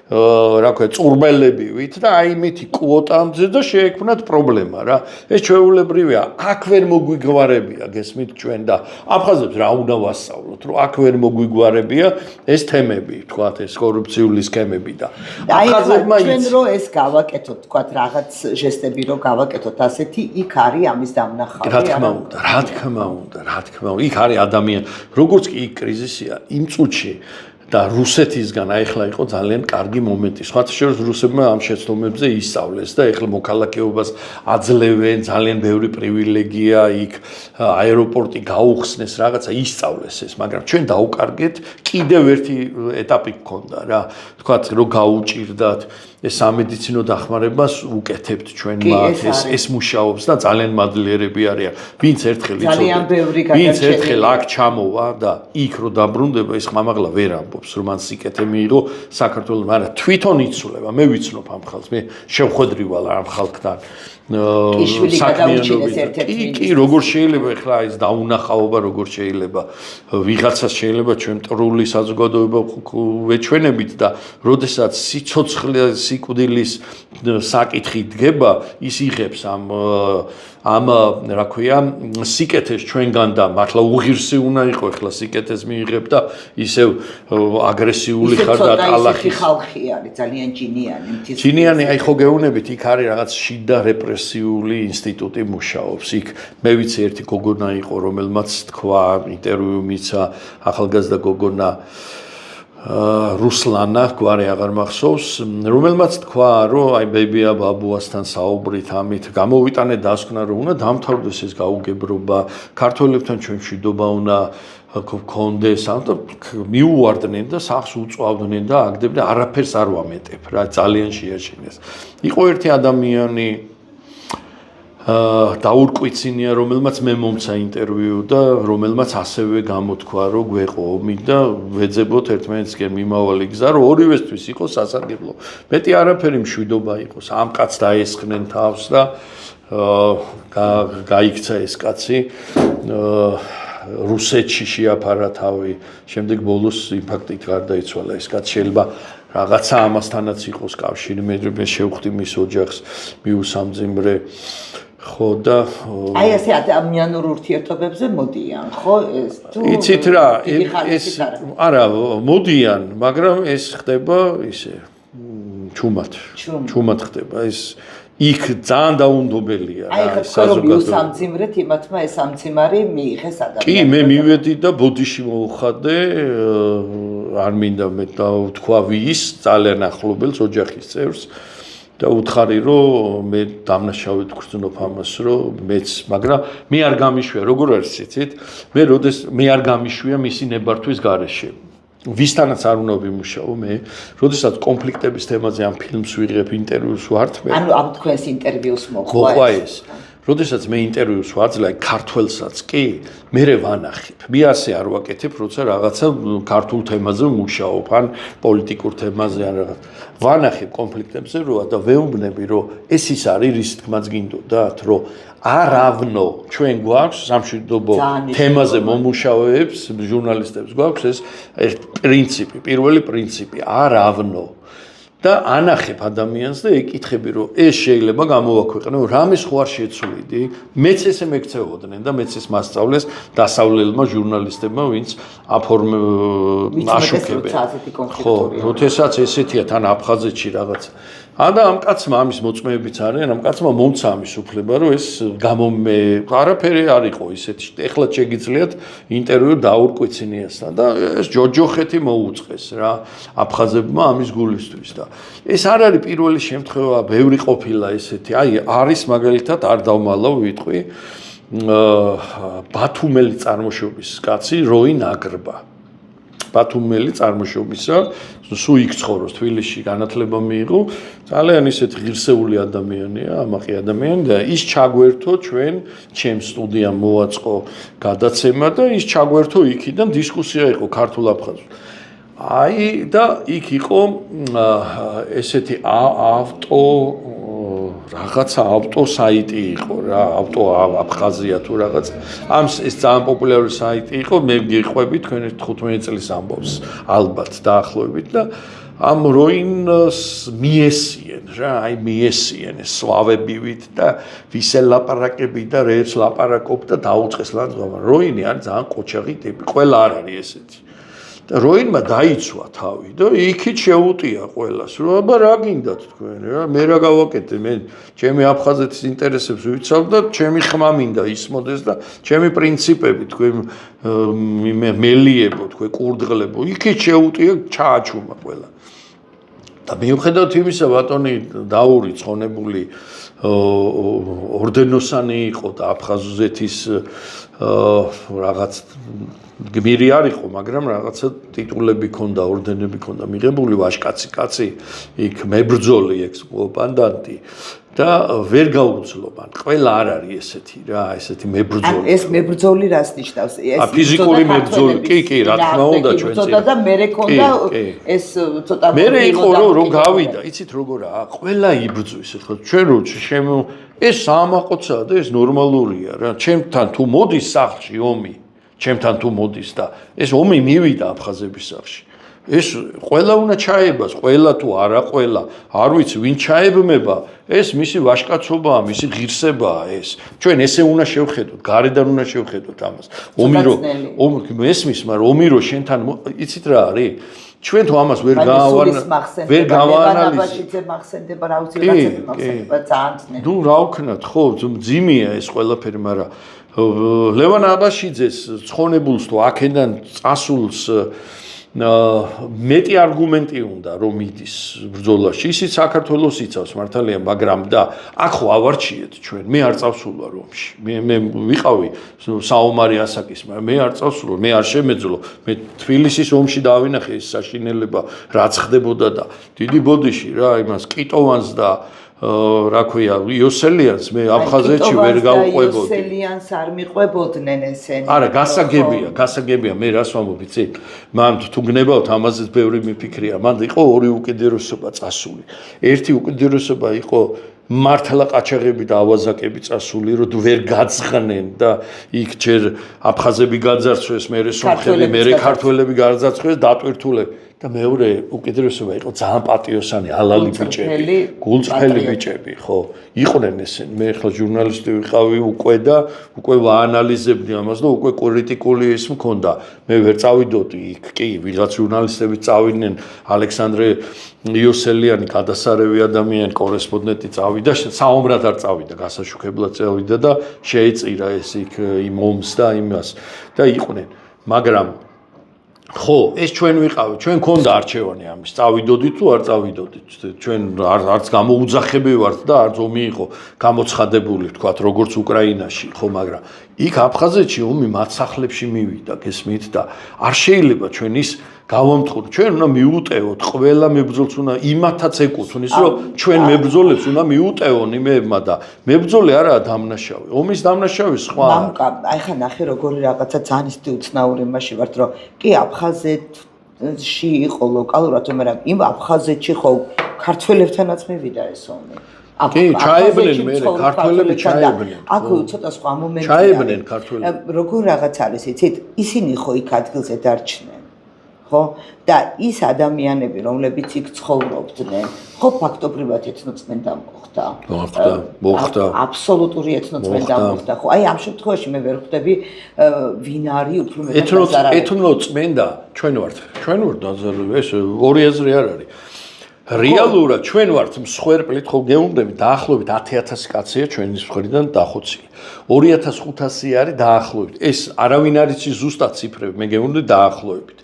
რა ქვია წურბელებივით და აი მითი კვოტამდე და შეექმნათ პრობლემა რა ეს ჩვეულებრივია აქ ვერ მოგვიგვარებია გესმით ჩვენ და აფხაზებს რა უნდა ვასწავლოთ რომ აქ ვერ მოგვიგვარებია ეს თემები თქვათ ეს კორუფციული სქემები და აფხაზებმა ჩვენ რო ეს გავაკეთოთ თქვათ რაღაც ჟესტები რო გავაკეთოთ ასეთი იქ არის ამის დამნახავი რა თქმა უნდა იქ არის ადამიანი როგორც კი იქ კრიზისია იმ წუთში და რუსეთისგან აიხლა იყო ძალიან კარგი მომენტი. სხვათა შორის რუსებმა ამ შეცდომებზე ისწავლეს და ეხლა მოქალაქეობას აძლევენ, ძალიან ბევრი პრივილეგია იქ აეროპორტი გაუხსნეს, რაღაცა ისწავლეს ეს, მაგრამ ჩვენ დაუკარგეთ, კიდევ ერთი ეტაპი გქონდა რა. თქვათ რომ გაუჭირდათ ეს სამედიცინო დახმარებას უკეთებთ ჩვენ მათ ეს მუშაობს და ძალიან მადლიერები არიან. ვინც ერთხელ იცოდა, ვინც ერთხელ აქ ჩამოვა და იქ რო დაბრუნდება ეს ხმამაღლა ვერ ამბობს რომ მან სიკეთე მიიღო საქართველოს, მაგრამ თვითონ იცვლება. მე ვიცნობ ამ ხალხს, მე შევხვედრი ვალ ამ ხალხთან. კი, როგორ შეიძლება ახლა ეს დაუნახაობა, როგორ შეიძლება ვიღაცას შეიძლება ჩვენ მტრული საზოგადოება ვეჩვენებით და როდესაც სიცოცხლე სიკვდილის საკითხი დგება, ის იღებს ამ რა ქვია სიკეთეს ჩვენგან და მართლა უღირსი უნდა იყო ახლა სიკეთეს მიიღებ და ისევ აგრესიული ხარ და ტალახის ხალხი არის ძალიან ჯინიანი აი ხო გეუბნებით იქ არის რაღაც შიდა რეპრესიული ინსტიტუტი მუშაობს იქ მე ვიცი ერთი გოგონა იყო რომელმაც თქვა ინტერვიუ მიცა ახალგაზრდა გოგონა რუსლანა გვარი აღარ მახსოვს რომელმაც თქვა რომ აი ბებია ბაბუასთან საუბრით ამით გამოვიტანე დასკვნა რომ უნდა დამთავრდეს ეს გაუგებრობა ქართველებთან ჩვენ მშვიდობა უნდა გქონდეს ან მიუვარდნენ და სახს უწვავდნენ და აგდებდნენ არაფერს არ ვამეტებ რა ძალიან შეაშინეს იყო ერთი ადამიანი დაურკვიცინია რომელმაც მე მომცა ინტერვიუ და რომელმაც ასევე გამოთქვა რომ გვეყო ომი და ვეძებოთ ერთმანეთისკენ მიმავალი გზა რომ ორივესთვის იყოს სასარგებლო მეტი არაფერი მშვიდობა იყოს ამ კაცს დაესხნენ თავს და გაიქცა ეს კაცი რუსეთში შეაფარა თავი შემდეგ ბოლოს ინფარქტით გარდაიცვალა ეს კაცი შეიძლება რაღაცა ამასთანაც იყოს კავშირი მე შევხვდი მის ოჯახს მიუსამძიმრე ხო და აი ასე ადამიანურ ურთიერთობებზე მოდიან, ხო ეს თუ იცით რა ეს არა მოდიან, მაგრამ ეს ხდება ისე ჩუმად ხდება ეს იქ ძალიან დაუნდობელია რა საზოგადოება. სამძიმრეთ იმათმა ეს სამძიმარი მიიღეს ადამიანს. კი, მე მივედი და ბოდიში მოვხადე, არ მინდა მე თქვა ვის, ძალიან ახლობელს ოჯახის წევრს და უთხარი რომ მე დამნაშავედ გრძნობ ამას რომ მეც, მაგრამ მე არ გამიშვია, როგორ არის იცით? მე არ გამიშვია მისი ნებართვის გარეშე. ვისთანაც არ უნდა ვიმუშაო მე, როდესაც კონფლიქტების თემაზე ამ ფილმს ვიღებ, ინტერვიუს ვართმევ. ანუ ამ თქვენს ინტერვიუს მოხვა ეს. როდესაც მე ინტერვიუს ვაძლევ ქართველსაც კი, მე ვანახებ. მე ასე არ ვაკეთებ, როცა რაღაცა ქართულ თემაზე ვმუშაობ, ან პოლიტიკურ თემაზე ან რაღაც. ვანახებ კონფლიქტებზე როა და ვეუბნები, რომ ეს ის არის, რის თქმაც გინდოდათ, რომ არავნო ჩვენ გვაქვს სამშვიდობო თემაზე მომუშავეებს, ჟურნალისტებს გვაქვს ეს პრინციპი, პირველი პრინციპი, არავნო. და ანახებ ადამიანს და ეკითხები რომ ეს შეიძლება გამოვაქვეყნო რამეს ხო არ შეცვლიდი მეც ესე მეკცეოდნენ და მეც ეს მასწავლეს დასავლელმა ჟურნალისტებმა ვინც აშუქებენ ხო როდესაც ესეთია თან აფხაზეთში რაღაც და ამ კაცმა ამის მოწმეებიც არიან ამ კაცმა მომცა ამის უფლება რომ ეს არაფერი არ იყო ისეთი ეხლა შეგიძლიათ ინტერვიუ დაურკვეცინიასთან და ეს ჯოჯოხეთი მოუწყეს რა აფხაზებმა ამის გულისთვის და ეს არ არის პირველი შემთხვევა, ბევრი ყოფილა ესეთი. აი, არის მაგალითად არ დავმალავ ვიტყვი ბათუმელი წარმოშობის კაცი როინ აგრბა. ბათუმელი წარმოშობისა, სულ იქ ცხოვრობს თბილისში განათლება მიიღო, ძალიან ისეთ ღირსეული ადამიანია, ამაყი ადამიანი და ის ჩაგვერთო ჩემ სტუდიამ მოვაწყო გადაცემა და ის ჩაგვერთო იქიდან დისკუსია იყო ქართულ-აფხაზურ. აი და იქ იყო ესეთი რაღაცა ავტო საიტი იყო რა ავტო აფხაზია თუ რაღაც ეს ძალიან პოპულარული საიტი იყო მე გიყვები თქვენ 15 წლის ამბავს ალბათ დაახლოებით და ამ როინს მიესიენ რა აი მიესიენ სლავებივით და ვისელაპარაკები და რეებს ლაპარაკობდა დაუწყეს ლანძღვა როინი არის ძალიან ყოჩაღი ტიპი ყველა არ არის ესეთი და როინმა დაიცვა თავი და იქით შეუტია ყველას რომ აბა რა გინდათ თქვენ რა მე რა გავაკეთე მე ჩემი აფხაზეთის ინტერესებს ვიცავ და ჩემი ხმა მინდა ისმოდეს და ჩემი პრინციპები თქვენ მელიებო თქვენ კურდღლებო იქით შეუტია ჩააჩუმა ყველა და მიუხედავად იმისა ბატონი დაური ცხონებული ორდენოსანი იყო და აფხაზეთის რაღაც გმირი არ იყო, მაგრამ რაღაცა ტიტულები ქონდა, ორდენები ქონდა მიღებული, ვაჟკაცი კაცი, იქ მებრძოლი ექს-კომანდანტი და ვერ გაუძლობან. ყველა არ არის ესეთი რა, ესეთი მებრძოლი. ეს მებრძოლი რას ნიშნავს? ეს ფიზიკური მებრძოლი, კი, რა თქმა უნდა ჩვენ წინ. და მერე ქონდა ეს ცოტა მერე იყო რომ გავიდა, იცით როგორაა, ყველა იბრძვის ახლა ჩვენ რო ეს საამაყოცაა და ეს ნორმალურია რა. ჩემთან თუ მოდის სახლში ომი ჩემთან თუ მოდის და ეს ომი მივიდა აფხაზების სახლში. ეს ყველა უნდა ჩაებას, ყველა თუ არა ყველა, არ ვიცი ვინ ჩაებმება, ეს მისი ვაჟკაცობაა, მისი ღირსებაა ეს. ჩვენ ესე უნდა შევხედოთ, გარედან უნდა შევხედოთ ამას. ომი რო მესმის, მაგრამ ომი რო შენთან იცით რა არის? ჩვენ თუ ამას ვერ გავაანალიზებთ, მახსენდება რა ვიცი რაღაცები მახსენდება ძალიან ძნელი. ნუ რა ვქნათ, ხო, ძიმია ეს ყველაფერი, მაგრამ ლევან აბაშიძეს ცხონებულს თუ აქედან წასულს მეტი არგუმენტი უნდა რომ მიდის ბრძოლაში. ისიც საქართველოს იცავს მართალია, მაგრამ და აქ ხო ავარჩიეთ ჩვენ. მე არ წავსულა რომში. მე ვიყავი საომარი ასაკის, მაგრამ მე არ წავსულა, მე არ შემეძლო. მე თბილისის ომში დავინახე ეს საშინელება რაც ხდებოდა და დიდი ბოდიში რა იმას კიტოვანს და რა ქვია იოსელიანს მე აფხაზეთში ვერ გავყვებოდი. იოსელიანს არ მიყვებოდნენ ესენი. არა, გასაგებია, მე რას ვამბობ, იცი? მან თუ გნებავთ ამაზეც ბევრი მიფიქრია. მან იყო ორი უკიდურესობა წასული. ერთი უკიდურესობა იყო მართლა ყაჩაღები და ავაზაკები წასული, რომ ვერ გაძღნენ და იქ ჯერ აფხაზები გაძარცვეს, მერე სომხები, მერე ქართველები გაძარცვეს, დატვირთულები. და მეორე უკიდურესობა იყო ძალიან პატიოსანი, ალალი ბიჭები, გულწრფელი ბიჭები, ხო. იყვნენ ესენი. მე ახლა ჟურნალისტი ვიყავი უკვე და უკვე ვაანალიზებდი ამას და უკვე კრიტიკული ის მქონდა. მე ვერ წავიდოდი იქ, კი, ვიღაც ჟურნალისტები წავიდნენ, ალექსანდრე იოსელიანი გადასარევი ადამიანი, კორესპონდენტი წავიდა, საომრად არ წავიდა, გასაშუქებლად წავიდა და შეეწირა ეს იქ იმ ომს და იმას და იყვნენ. მაგრამ ხო, ეს ჩვენ ვიყავით, ჩვენ გქონდა არჩევანი ამის, წავიდოდით თუ არ წავიდოდით. ჩვენ არც გამოუძახები ვართ და არც ომი იყო გამოცხადებული, თქვათ, როგორც უკრაინაში, ხო, მაგრამ იქ აფხაზეთში ომი მათ სახლებში მივიდა, გესმით და არ შეიძლება ჩვენ ის გავამტყურო. ჩვენ უნდა მიუტევოთ, ყველა მებრძოლს უნდა იმათაც ეკუთვნის, რომ ჩვენ მებრძოლებს უნდა მიუტევონ იმებმა და მებრძოლი არაა დამნაშავე. ომის დამნაშავე სხვა. მამკა, აი ხა ნახე როგორი რაღაცა ძალიან ისეთი უცნაური იმაში ვართ, რომ კი აფხაზეთში იყო ლოკალურად, მაგრამ იმ აფხაზეთში ხო ქართველებთანაც მივიდა ეს ომი. კი, ჩაებნენ მე, ქართველები ჩაებნენ. აქ ცოტა სხვა მომენტია. ჩაებნენ ქართველები. როგორ რაღაც არის, იცით? ისინი ხო იქ ადგილზე დარჩნენ. ხო? და ის ადამიანები, რომლებიც იქ ცხოვრობდნენ, ხო ფაქტობრივად ეთნოწმენდა მოხდა. მოხდა. აბსოლუტური ეთნოწმენდა მოხდა. ხო, აი ამ შემთხვევაში მე ვერ ხვდები ვინ არის უფრო მეტად ეთნოწმენდა ჩვენ ვართ დაზარალებული, ეს ორი აზრი არ არის. რეალურად ჩვენ ვართ მსხვერპლით, ხო გეუბნები, დაახლოებით 10000 კაცია ჩვენის მხრიდან დახოცილი. 2500 არის დაახლოებით. ეს არავინ არ იცის ზუსტად ციფრები, მე გეუბნები დაახლოებით.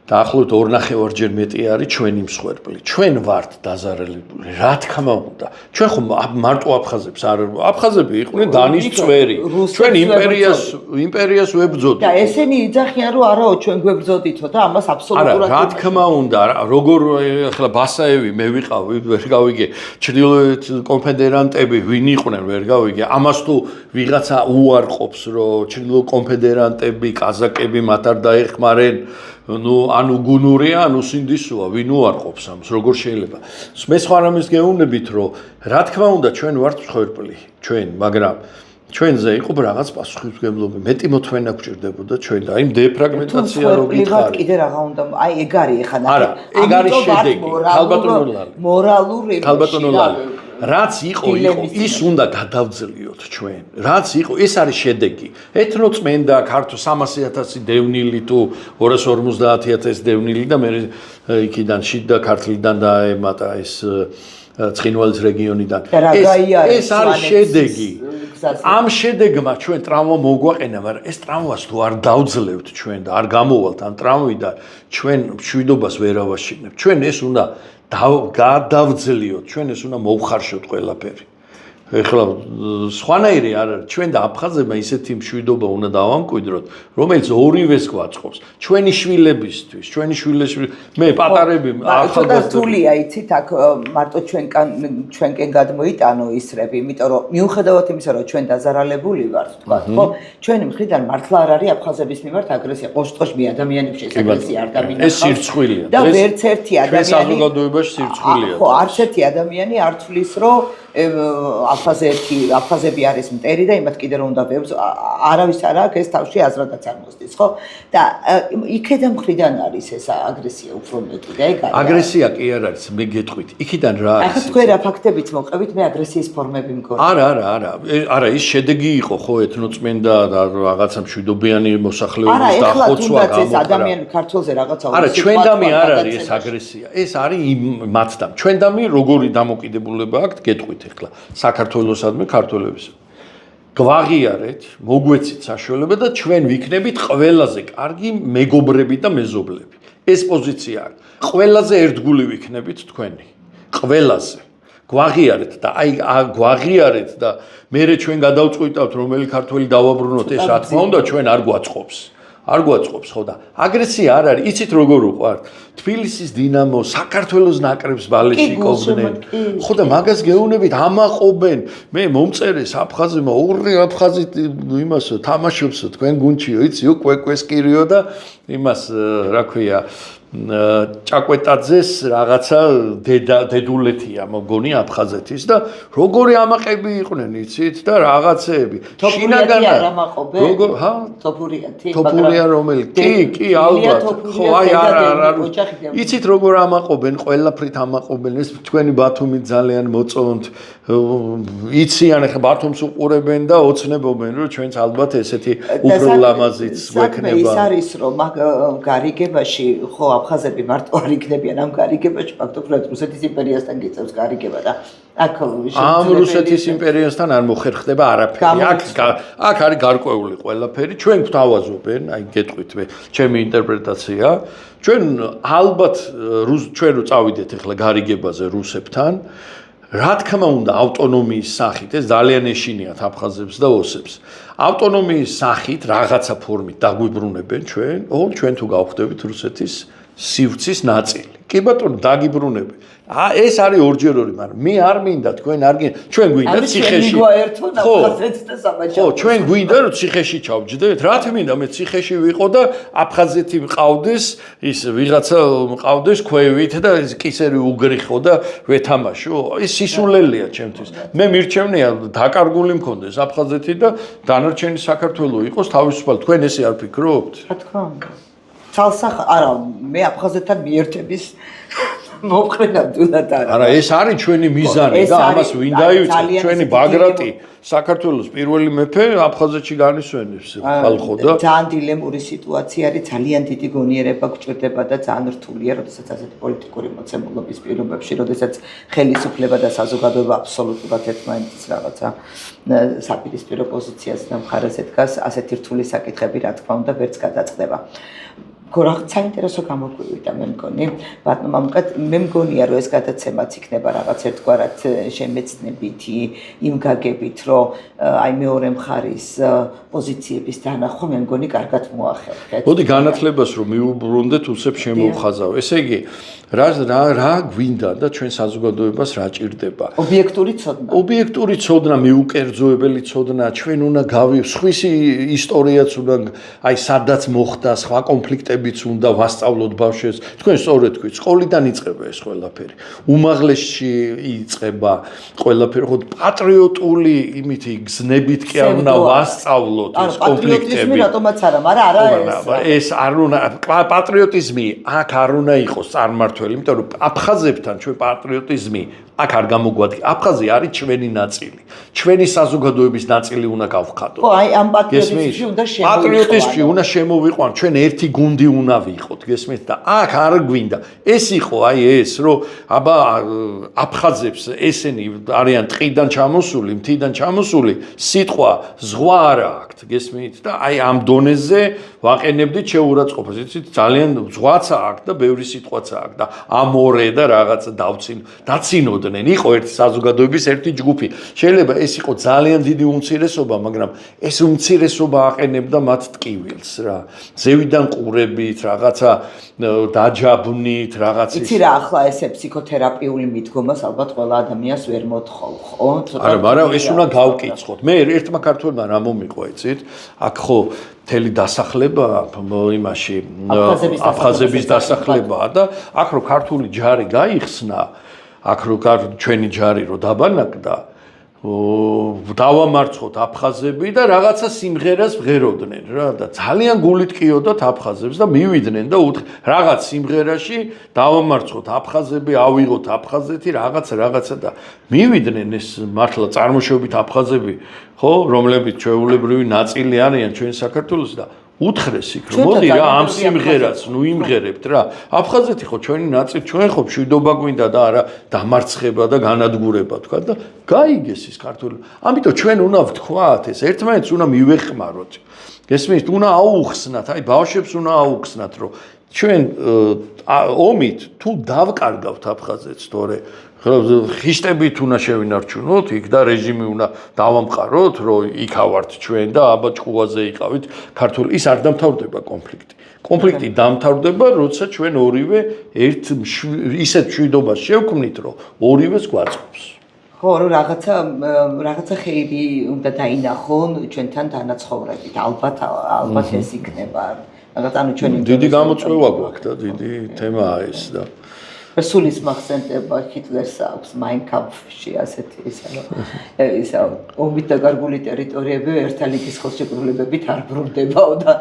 დაახლოებით 2.5-ჯერ მეტი არის ჩვენი მსხვერპლი. ჩვენ ვართ დაზარალებული. რა თქმა უნდა. ჩვენ ხომ მარტო აფხაზებს არ აფხაზები იყვნენ დანის წვერი. ჩვენ იმპერიას ვებრძოდით. და ესენი იძახიან რომ არაო ჩვენ გვებრძოდითო და ამას აბსოლუტურად რა თქმა უნდა, როგორ ახლა ბასაევი მე ვიყავი, ვერ გავიგე. ჩრდილოეთ კონფედერანტები ვინ იყვნენ, ვერ გავიგე. ამას თუ ვიღაცა უარყოფს, რომ ჩრდილო კონფედერანტები, კაზაკები მათ არ დაეხმარენ ანუ გუნურია, ანუ სინდისოა, ვინ უარყოფს ამას, როგორ შეიძლება. მე სხვა რამეს გეუბნებით, რომ რა თქმა უნდა ჩვენ ვართ მსხვერპლი, ჩვენ, მაგრამ ჩვენზე იყო რაღაც პასუხისმგებლობა, მეტი მოთმენა გვჭირდებოდა ჩვენ და იმ დეფრაგმენტაცია რო გითხარი. კიდე რაღა უნდა, აი ეგ არის ახლა ნახე. არა, ეგ არის შედეგი, ქალბატონო ლალი. რაც იყო, ის უნდა გადავძლიოთ ჩვენ. რაც იყო, ეს არის შედეგი. ეთნოწმენდა ქართულ 300.000 დევნილი თუ 250.000 დევნილი და მე იქიდან შიდა ქართლიდან დაემატა ეს ცხინვალის რეგიონიდან. ეს არის შედეგი. ამ შედეგმა ჩვენ ტრავმა მოგვაყენა, მაგრამ ეს ტრავმას თუ არ დავძლევთ ჩვენ და არ გამოვალთ ამ ტრავმიდან, ჩვენ მშვიდობას ვერ ავაშენებთ. ჩვენ ეს უნდა გადავძლიოთ, ჩვენ ეს უნდა მოვხარშოთ ყველაფერი. ეხლა სხვანაირი არ არის, ჩვენ და აფხაზებმა ისეთი მშვიდობა უნდა დავამკვიდროთ, რომელიც ორივეს გვაწყობს. ჩვენი შვილებისთვის, ჩვენი შვილებში, მე პატარები ახალგაზრდულია, იცით, აქ მარტო ჩვენკენ გადმოიტანო ისრები, იმიტომ რომ მიუხედავად იმისა, რომ ჩვენ დაზარალებული ვართ, თქვა, ხო? ჩვენი მხრიდან მართლა არ არის აფხაზების მიმართ აგრესია. ყოველთვის მე ადამიანებში ეს აგრესია არ დამინახავს. ეს სირცხვილია. და ვერც ერთი ადამიანი საზოგადოებაში სირცხვილია. ხო, არც ერთი ადამიანი არ თვლის, რომ აფხაზები არის მტერი და იმათ კიდე რომ უნდა არავის არ აქვს ეს თავში აზრადაც არ მოსდის, ხო? და იქედან მხრიდან არის ეს აგრესია უფრო მეტი და ეგ არის. აგრესია კი არ არის, მე გეტყვით. იქიდან რა არის? ახლა თქვენ რა ფაქტებით მოყევით, მე აგრესიის ფორმები მგონი. არა, ის შედეგი იყო ხო ეთნოწმენდა და რაღაცა მშვიდობიანი მოსახლეობის დახოცვა გამოყარა. ეს ადამიანი ქართველზე რაღაცა არა, ჩვენდამი არ არის ეს აგრესია. ეს არის მათდამ. ჩვენდამი როგორი დამოკიდებულება აქვს, გეტყვით ახლა საქართველოსადმი ქართველების. გვაღიარეთ, მოგვეცით საშუალება და ჩვენ ვიქნებით ყველაზე კარგი მეგობრები და მეზობლები. ეს პოზიცია არის. ყველაზე ერთგული ვიქნებით თქვენი. ყველაზე. გვაღიარეთ და აი გვაღიარეთ და მერე ჩვენ გადავწყვიტავთ რომელი ქართველი დავაბრუნოთ, ეს რა თქმა უნდა ჩვენ არ გვაწყობს. არ გვაწყობს ხო და აგრესია არ არის, იცით როგორ უყვართ? თბილისის დინამო, საქართველოს ნაკრებს ბალეში ყოფდნენ. ხო და მაგას გეუბნებით, ამაყობენ. მე მომწერეს აფხაზებმა, ორი აფხაზი იმას თამაშობს თქვენ გუნდში, იცი, კვეკვესკირიო და იმას, რა ქვია, ჭაკვეტაძეს რაღაცა დედულეთია მოგონი აფხაზეთის და როგორი ამაყები იყვნენ იცით და რაღაცეები შინაგანი არ ამაყობენ თოფურია რომელი კი ალბათ ხო აი არა იცით როგორ ამაყობენ ყველაფრით ამაყობენ ეს თქვენი ბათუმი ძალიან მოწონთ იციან ახლა ბათუმს უყურებენ და ოცნებობენ რომ ჩვენც ალბათ ესეთი უფრო ლამაზიც გვექნება ის არის რომ გარიგებაში ხო აფხაზები მარტო არ იქნებიან ამ გარიგებაში ფაქტობრივად რუსეთის იმპერიასთან გიწევს გარიგება და აქ ამ რუსეთის იმპერიასთან არ მოხერხდება არაფერი აქ არის გარკვეული ყველაფერი ჩვენ გვთავაზობენ აი გეტყვით მე ჩემი ინტერპრეტაცია ჩვენ ალბათ ჩვენ რო წავიდეთ ახლა გარიგებაზე რუსებთან რა თქმა უნდა ავტონომიის სახით ეს ძალიან ეშინიათ აფხაზებს და ოსებს ავტონომიის სახით რაღაცა ფორმით დაგვიბრუნებენ ჩვენ თუ გავხდებით რუსეთის სივრცის ნაწილი კი ბატონო დაგიბრუნებენ ეს არის ორჯერორი მაგრამ მე არ მინდა თქვენ არ ჩვენ გვინდა ციხეში ხო ჩვენ გვინდა რომ ციხეში ჩავჯდეთ რა თქმა მე ციხეში ვიყო და აფხაზეთი მყავდეს ის ვიღაცა მყავდეს ქვევით და კისერი უგრიხო და ვეთამაშო ეს სისულელია ჩემთვის მე მირჩევნია დაკარგული მქონდეს აფხაზეთი და დანარჩენი საქართველო იყოს თავისუფალი თქვენ ესე არ ფიქრობთ რა თქმა უნდა ცალსახ არა მე აფხაზეთთან მიერთების მოფხნად უნდათ არა ეს არის ჩვენი მიზანი და ამას ვინ დაივიწყეთ ჩვენი ბაგრატი საქართველოს პირველი მეფე აფხაზეთში განისვენებს ხალხო და ძალიან დილემური სიტუაცია არის ძალიან დიდი გონიერება გვჭირდება და ძალიან რთულია როდესაც ასეთი პოლიტიკური მოცემულობის პირობებში როდესაც ხელისუფლება და საზოგადოება აბსოლუტურად ერთმანეთის რაღაცა საპირისპირო პოზიციაზე და მხარეზე დგას ასეთი რთული საკითხები რა თქმა უნდა ვერც გადაწყდება გორაღ საინტერესო გამოგვივიდა მე მგონი ბატონო მამუკად მე მგონია რომ ეს გადაცემაც იქნება რაღაც ერთგვარად შემეცნებითი იმ გაგებით რომ აი მეორე მხარის პოზიციების დანახვა მე მგონი კარგად მოახერხეთ მოდი განათლებას რომ მიუბრუნდეთ უსებს შემოვხაზავ ესე იგი რა გვინდა და ჩვენ საზოგადოებას რა ჭირდება ობიექტური ცოდნა მიუკერძოებელი ცოდნა ჩვენ უნდა სხვის ისტორიაც უნდა აი სადაც მოხდა სხვა კონფლიქტებიც უნდა ვასწავლოთ ბავშვებს თქვენ სწორედ თქვით სკოლიდან იწყება ეს ყველაფერი უმაღლესში იწყება ყველაფერი ხო პატრიოტული იმითი გზნებით კი არ უნდა ვასწავლოთ ეს კონფლიქტები რატომაც არა მაგრამ არა ეს არ უნდა პატრიოტიზმი აქ არ უნდა იყოს წარმართული იმიტომ რომ აფხაზებთან ჩვენ პატრიოტიზმი აქ არ გამოგვადგა აფხაზი არის ჩვენი ნაწილი ჩვენი საზოგადოების ნაწილი უნდა გავხადოთ ხო აი ამ პატრიოტიზმში უნდა შემოვიყვანოთ ჩვენ ერთი გუნდი უნდა ვიყოთ გესმით და აქ არ გვინდა ეს იყო აი ეს რომ აბა აფხაზებს ესენი არიან ტყიდან ჩამოსული მთიდან ჩამოსული სიტყვა ზღვა არ აქვს გესმით და აი ამ დონეზე ვაყენებდით შეურაცხყოფას იცით ძალიან ზღვაცა აქვს და ბევრი სიტყვაცა აქვს და ამორე და რაღაცა დაცინოდნენ იყო ერთი საზოგადოების ერთი ჯგუფი შეიძლება ეს იყო ძალიან დიდი უმცირესობა მაგრამ ეს უმცირესობა აყენებდა მათ ტკივილს რა ზევიდან ყურებით რაღაცა დაჯაბნით რაღაცის იცი რა ახლა ესე ფსიქოთერაპიული მიდგომას ალბათ ყველა ადამიანს ვერ მოთხოვ ხო არა მაგრამ ეს უნდა გავკიცხოთ მე ერთმა ქართველმა რა მომიყვა იცით აქ ხო მთელი დასახლება იმაში აფხაზების დასახლებაა და აქ რო ქართული ჯარი გაიხსნა აქ რო ჩვენი ჯარი რო დაბანაკდა დავამარცხოთ აფხაზები და რაღაცა სიმღერას ვღეროდნენ რა და ძალიან გულით ყიოდათ აფხაზებს და მივიდნენ და რაღაც სიმღერაში დავამარცხოთ აფხაზები ავიღოთ აფხაზეთი რაღაცა და მივიდნენ ეს მართლა წარმოშობით აფხაზები ხო რომლებიც ჩვეულებრივი ნაწილი არიან ჩვენ საქართველოს და უთხრეს იქ რომ მოდი რა ამ სიმღერას ნუ იმღერებთ რა აფხაზეთი ხო ჩვენი ნაწილი ჩვენ ხო მშვიდობა გვინდა და არა დამარცხება და განადგურება თქვა და გაიგეს ის ქართული ამიტომ ჩვენ უნდა ვთქვათ ეს ერთმანეთს უნდა მივეხმაროთ გესმით უნდა აუხსნათ აი ბავშვებს უნდა აუხსნათ რომ ჩვენ ომით თუ დავკარგავთ აფხაზეთს თორე ხისტებით უნდა შევინარჩუნოთ იქ და რეჟიმი უნდა დავამყაროთ რომ იქავართ ჩვენ და აბა ჭკუაზე იყავით ქართული ის არ დამთავრდება კონფლიქტი დამთავრდება როცა ჩვენ ორივე ისეთ მშვიდობას შევქმნით რომ ორივეს გვაწყობს ხო, რომ რაღაცა ხეირი უნდა დაინახონ ჩვენთან დანაცხოვრებით. ალბათ ეს იქნება. რაღაც ანუ ჩვენი დიდი გამოწვევა გვაქვს და დიდი თემაა ეს და სულის მახსენდება ჰიტლერს აქვს Mein Kampf-ში ასეთი ისა ომით დაკარგული ტერიტორიები ერთა ლიგის ხელშეკრულებებით არ ბრუნდებაო და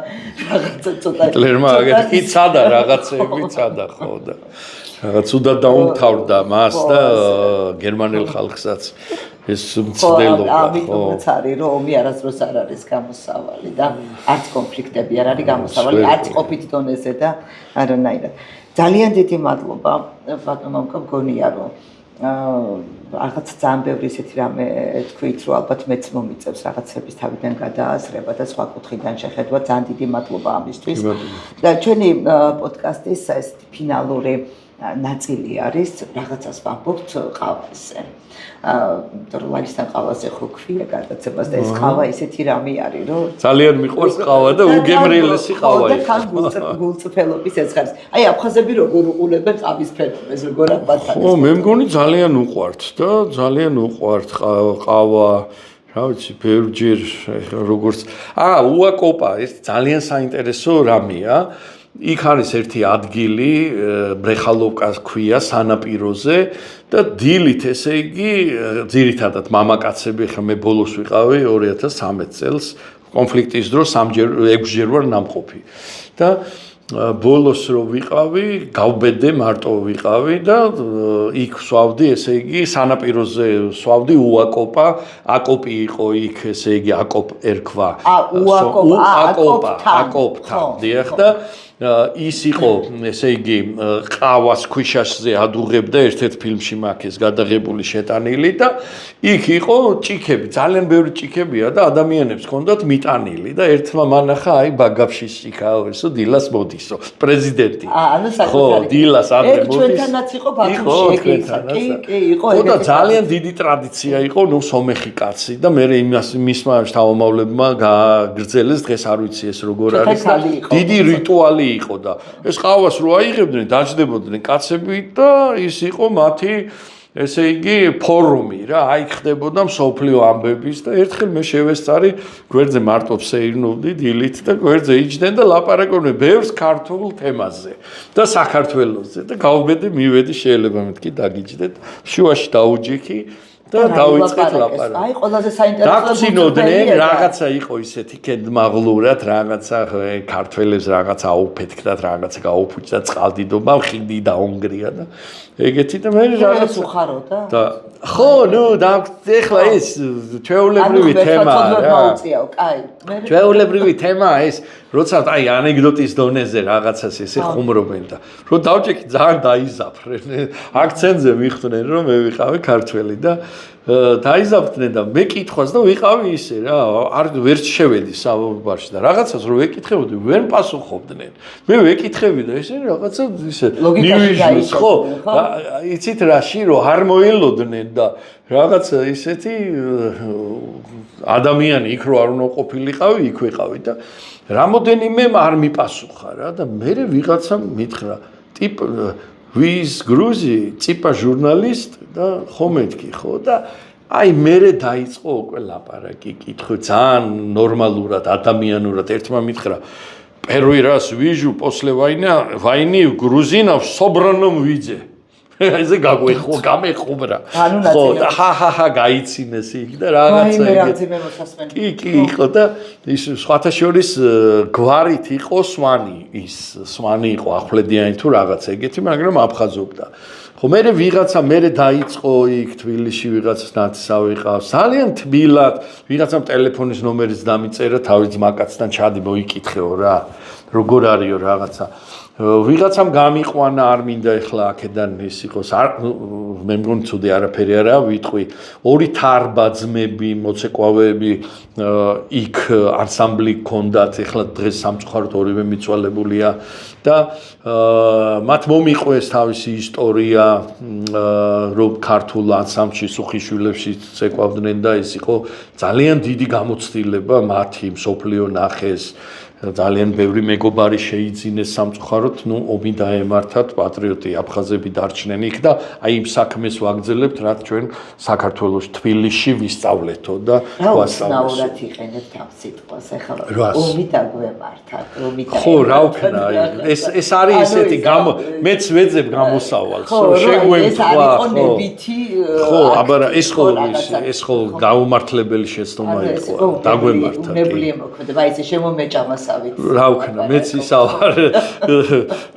რაღაცა ცოტა ჰიტლერმა აგეთი ცადა რაღაცები ცადა ხო და რაღაც უდად დაუმთავრდა მას და გერმანელ ხალხსაც ეს მცდელობა ხო არის რომ ომი არასდროს არ არის გამოსავალი და არც კონფლიქტები არ არის გამოსავალი არც ყოფით დონეზე და არანაირად ძალიან დიდი მადლობა ბატონო მგონია რომ რაღაც ძალიან ბევრი ისეთი რამე თქვით რომ ალბათ მეც მომიწევს რაღაცების თავიდან გადააზრება და სხვა კუთხიდან შეხედვა ძალიან დიდი მადლობა ამისთვის და ჩვენი პოდკასტის ეს ფინალური ნაწილი არის რაღაცას ვამბობთ ყავაზე დროალისთან ყავაზე ხო ქვია გადაცემას და ეს ყავა ისეთი რამე არის რომ ძალიან მიყვარს ყავა და უგემრიელესი ყავა და თან გულწრფელობის ეცხარის აი აფხაზები როგორ უყურებენ ყავის ფენომენს როგორ ამბობთ ხო მე მგონი ძალიან უყვართ და ძალიან უყვართ ყავა რა ვიცი ბევრჯერ როგორც უაკოპა ეს ძალიან საინტერესო რამეა იქ არის ერთი ადგილი ბრეხალოვკას ქვია სანაპიროზე და დილით ესე იგი ძირითადად მამაკაცები ხა მე ბოლოს ვიყავი 2013 წელს კონფლიქტის დროს 6-ჯერ ვარ ნამყოფი და ბოლოს რო ვიყავი გავბედე მარტო ვიყავი და იქ ვსვავდი ესე იგი სანაპიროზე ვსვავდი უაკოპა აკოპი იყო იქ ესე იგი აკოპ ერქვა აკოპ დიახ და ის იყო ესე იგი ყავას ქვიშაშზე ადუღებდა ერთ-ერთ ფილმში მაქვს გადაღებული შეტანილი და იქ იყო ჭიქები ძალიან ბევრი ჭიქებია და ადამიანებს ჰქონდათ მიტანილი და ერთმა მანახა აი ბაგაფშის ჭიქაო ესო დილას მოდისო პრეზიდენტი ანუ ხო დილას ადრე მოდის ჩვენთანაც იყო ბათუმში კი იყო ხო და ძალიან დიდი ტრადიცია იყო ნუ სომეხი კაცი და მე მისმა შთამომავლებმა გააგრძელეს დღეს არ ვიცი ეს როგორ არის დიდი რიტუალი იყო და ეს ყავას რო აიღებდნენ დაждდებოდნენ კაცები და ის იყო მათი ესე იგი ფორუმი რა აი ხდებოდა მსოფლიო ამბების და ერთხელ მე შევესწარი გვერდზე მარტო ვსეირნოვდი დილით და გვერდზე იჯდნენ და ლაპარაკობდნენ ბევრს ქართულ თემაზე და საქართველოსზე და გავბედე მივედი შეიძლება მეთქი დაგიჯდეთ შუაში დაუჯიქი და დავიწყეთ ლაპარაკი. აი ყველაზე საინტერესო დაგწინოდნენ რაღაცა იყო ისეთი კედმაღლურად რაღაცა ქართველებს რაღაცა აუფეთქდათ რაღაცა გაუფუჭდა წყალდიდობა ხიდი დაუნგრია და ეგეთი და მე რაღაც უხარო და ხო ნუ და ეხლა ეს ჩვეულებრივი თემაა რა ჩვეულებრივი თემაა ეს როცა აი ანეკდოტის დონეზე რაღაცას ესე ხუმრობენ და რომ დავჭექი ძალიან დაიზაფრენ აქცენტზე მიხვდნენ რომ მე ვიყავი ქართველი და დაიზაფრდნენ და მე კითხვას და ვიყავი ისე რა არ ვერ შევედი საუბარში და რაღაცას რომ ვეკითხებოდი ვერ პასუხობდნენ მე ვეკითხები და ესე რაღაცა ისე ნიუჟის ხო იცით რაში რომ არ მოელოდნენ და რაღაც ისეთი ადამიანი იქ რო არ უნდა ყოფილიყავი იქ ვიყავი და რამოდენიმე არ მიპასუხა რა და მე ვიღაცა მითხრა ტიპ ვის გრუზი ტიპა ჟურნალისტ და ხო მეთქი ხო და აი მე დაიწყო უკვე ლაპარაკი კითხვა ძალიან ნორმალურად ადამიანურად ერთმა მითხრა первый раз вижу после войны в грузинов собранном виде ესე გაგვეხო გამეხუბრა ხო და ჰაჰაჰა გაიცინეს იქ და რაღაცა იგი კი იყო და ის სხვათა შორის გვარით იყო სვანი იყო ახვლედიანი თუ რაღაცა ეგეთი მაგრამ აფხაზობდა ხო მე ვიღაცა მე დაიწყო იქ თბილისში ვიღაცას ნაცსავი ყავს ძალიან თბილად ვიღაცამ ტელეფონის ნომერიც დამიწერა თავის ძმაკაცთან ჩადი მოიკითხეო რა როგორ არისო რაღაცა ვიღაცამ გამიყვანა არ მინდა ეხლა აქედან ის იყოს მე მგონი ცუდი არაფერი არა ვიტყვი ორი თარბაძმები მოცეკვავეები იქ ანსამბლი ჰქონდათ ეხლა დღეს სამწუხაროდ ორივე მიცვალებულია და მათ მომიყვეს თავისი ისტორია რომ ქართულ ანსამბლში სუხიშვილებში ცეკვავდნენ და ეს იყო ძალიან დიდი გამოცდილება მათი მსოფლიო ნახეს ძალიან ბევრი მეგობარი შეიძინეს სამწუხაროდ, ომი დაემართათ, პატრიოტი აფხაზები დარჩნენ იქ და აი იმ საქმეს ვაგრძელებთ, რაც ჩვენ საქართველოს თბილისში ვისწავლეთო და ვასწავლეთ. რა იყენებთ ამ სიტყვას, ახლა ომი დაგვემართათ, ომი და ხო, რა ვქნა, ეს არის ესეთი მეც ვეძებ გამოსავალს, შეგვემთქვა, ხო, აბარა ეს ხო გაუმართლებელი შეცდომა იყო, დაგვემართა. უნებლიე მოქმედება, აი ესე შემომეჭამასავით. რა ვქნა, მეც ისა ვარ,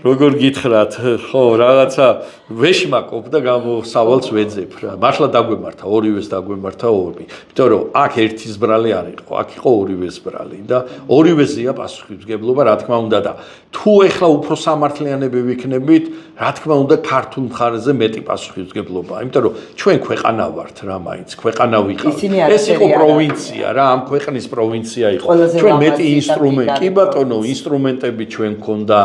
როგორ გითხრათ, ხო, რაღაცა ვეშმაკობ და გამოსავალს ვეძებ რა. მართლა დაგვემართა, ორივეს დაგვემართა ომი. იმიტომ რომ აქ ერთის ბრალი არ იყო, აქ იყო ორივეს ბრალი და ორივეზეა პასუხისმგებლობა, რა თქმა უნდა და თუ ეხლა უფრო სამართლიანები ვიქნებით, რა თქმა უნდა ქართულ მხარეზე მეტი პასუხისმგებლობა, იმიტომ რომ ჩვენ ქვეყანა ვართ რა მაინც, ქვეყანა ვიყავთ. ეს იყო პროვინცია რა, ამ ქვეყნის პროვინცია იყო. ჩვენ მეტი ინსტრუმენტი, კი ბატონო, ინსტრუმენტები ჩვენ გქონდა,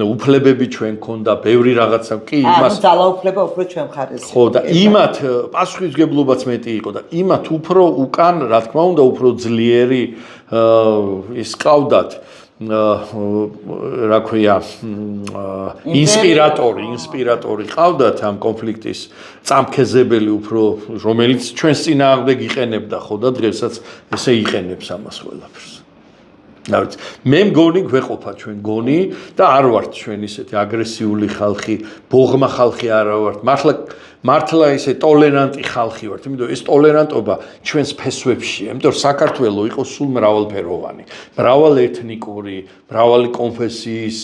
უფლებები ჩვენ გქონდა, ბევრი რაღაცა, კი იმას ძალაუფლება უფრო ჩვენ მხარეს. ხო და იმათ პასუხისმგებლობაც მეტი იყო და იმათ უფრო უკან, რა თქმა უნდა, უფრო ძლიერი ის ყავდათ რა ქვია ინსპირატორი ყავდათ ამ კონფლიქტის წამქეზებელი უფრო რომელიც ჩვენს წინააღმდეგ იყენებდა ხო და დღესაც ესე იყენებს ამას ყველაფერს. მე მგონი გვეყოფა ჩვენ გონი და არ ვართ ჩვენ ისეთი აგრესიული ხალხი, ბოღმა ხალხი არა ვართ. მართლა ისე ტოლერანტი ხალხი ვართ, იმიტომ ეს ტოლერანტობა ჩვენს ფესვებშია, იმიტომ რომ საქართველო იყო სულ მრავალფეროვანი, მრავალეთნიკური, მრავალი კონფესიის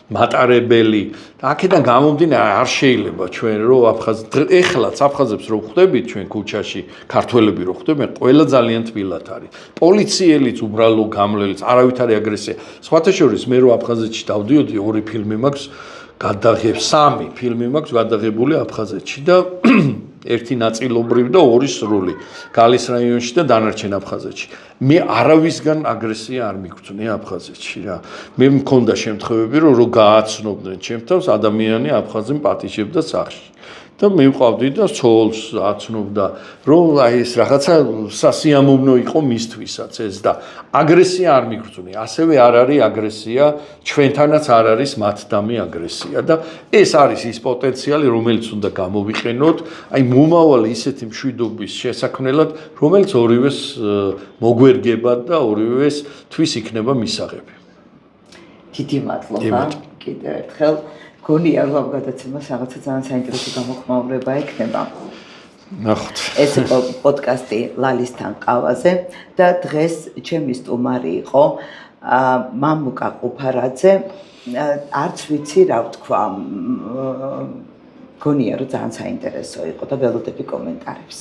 მატარებელი და აქედან გამომდინარე არ შეიძლება ჩვენ რომ ეხლაც აფხაზებს რო ხვდებით ჩვენ ქუჩაში, ქართველები რო ხვდებით, ყველა ძალიან თბილად არის. პოლიციელიც, უბრალო გამლელიც, არავითარი აგრესია. სხვათა შორის მე რო აფხაზეთში დავდიოდი, 2 ფილმი მაქვს სამი ფილმი მაქვს გადაღებული აფხაზეთში და ერთი ნაწილობრივ და 2 სრული გალის რაიონში და დანარჩენ აფხაზეთში. მე არავისგან აგრესია არ მიგწვნია აფხაზეთში რა. მე მქონდა შემთხვევები რომ გააცნობდნენ ჩემ თავს ადამიანი აფხაზი პატიჟებდა სახში. და მე ვყავდი და ცოლს აცნობდა რომ აი ეს რაღაცა სასიამოვნო იყო მისთვისაც ეს და აგრესია არ მიგრძვნია. ასევე არ არის აგრესია, ჩვენთანაც არ არის მათდამი აგრესია და ეს არის ის პოტენციალი, რომელიც უნდა გამოვიყენოთ, აი მომავალი ისეთი მშვიდობის შესაქმნელად, რომელიც ორივეს მოგვერგება და ორივეს თვის იქნება მისაღები. დიდი მადლობა კიდევ ერთხელ. გონია რომ ამ გადაცემას რაღაცა ძალიან საინტერესო გამოხმაურება ექნება. ნახოთ. ეს იყო პოდკასტი ლალისთან ყავაზე და დღეს ჩემი სტუმარი იყო მამუკა ყუფარაძე. არც ვიცი რა ვთქვა. გონია რომ ძალიან საინტერესო იყო და ველოდები კომენტარებს.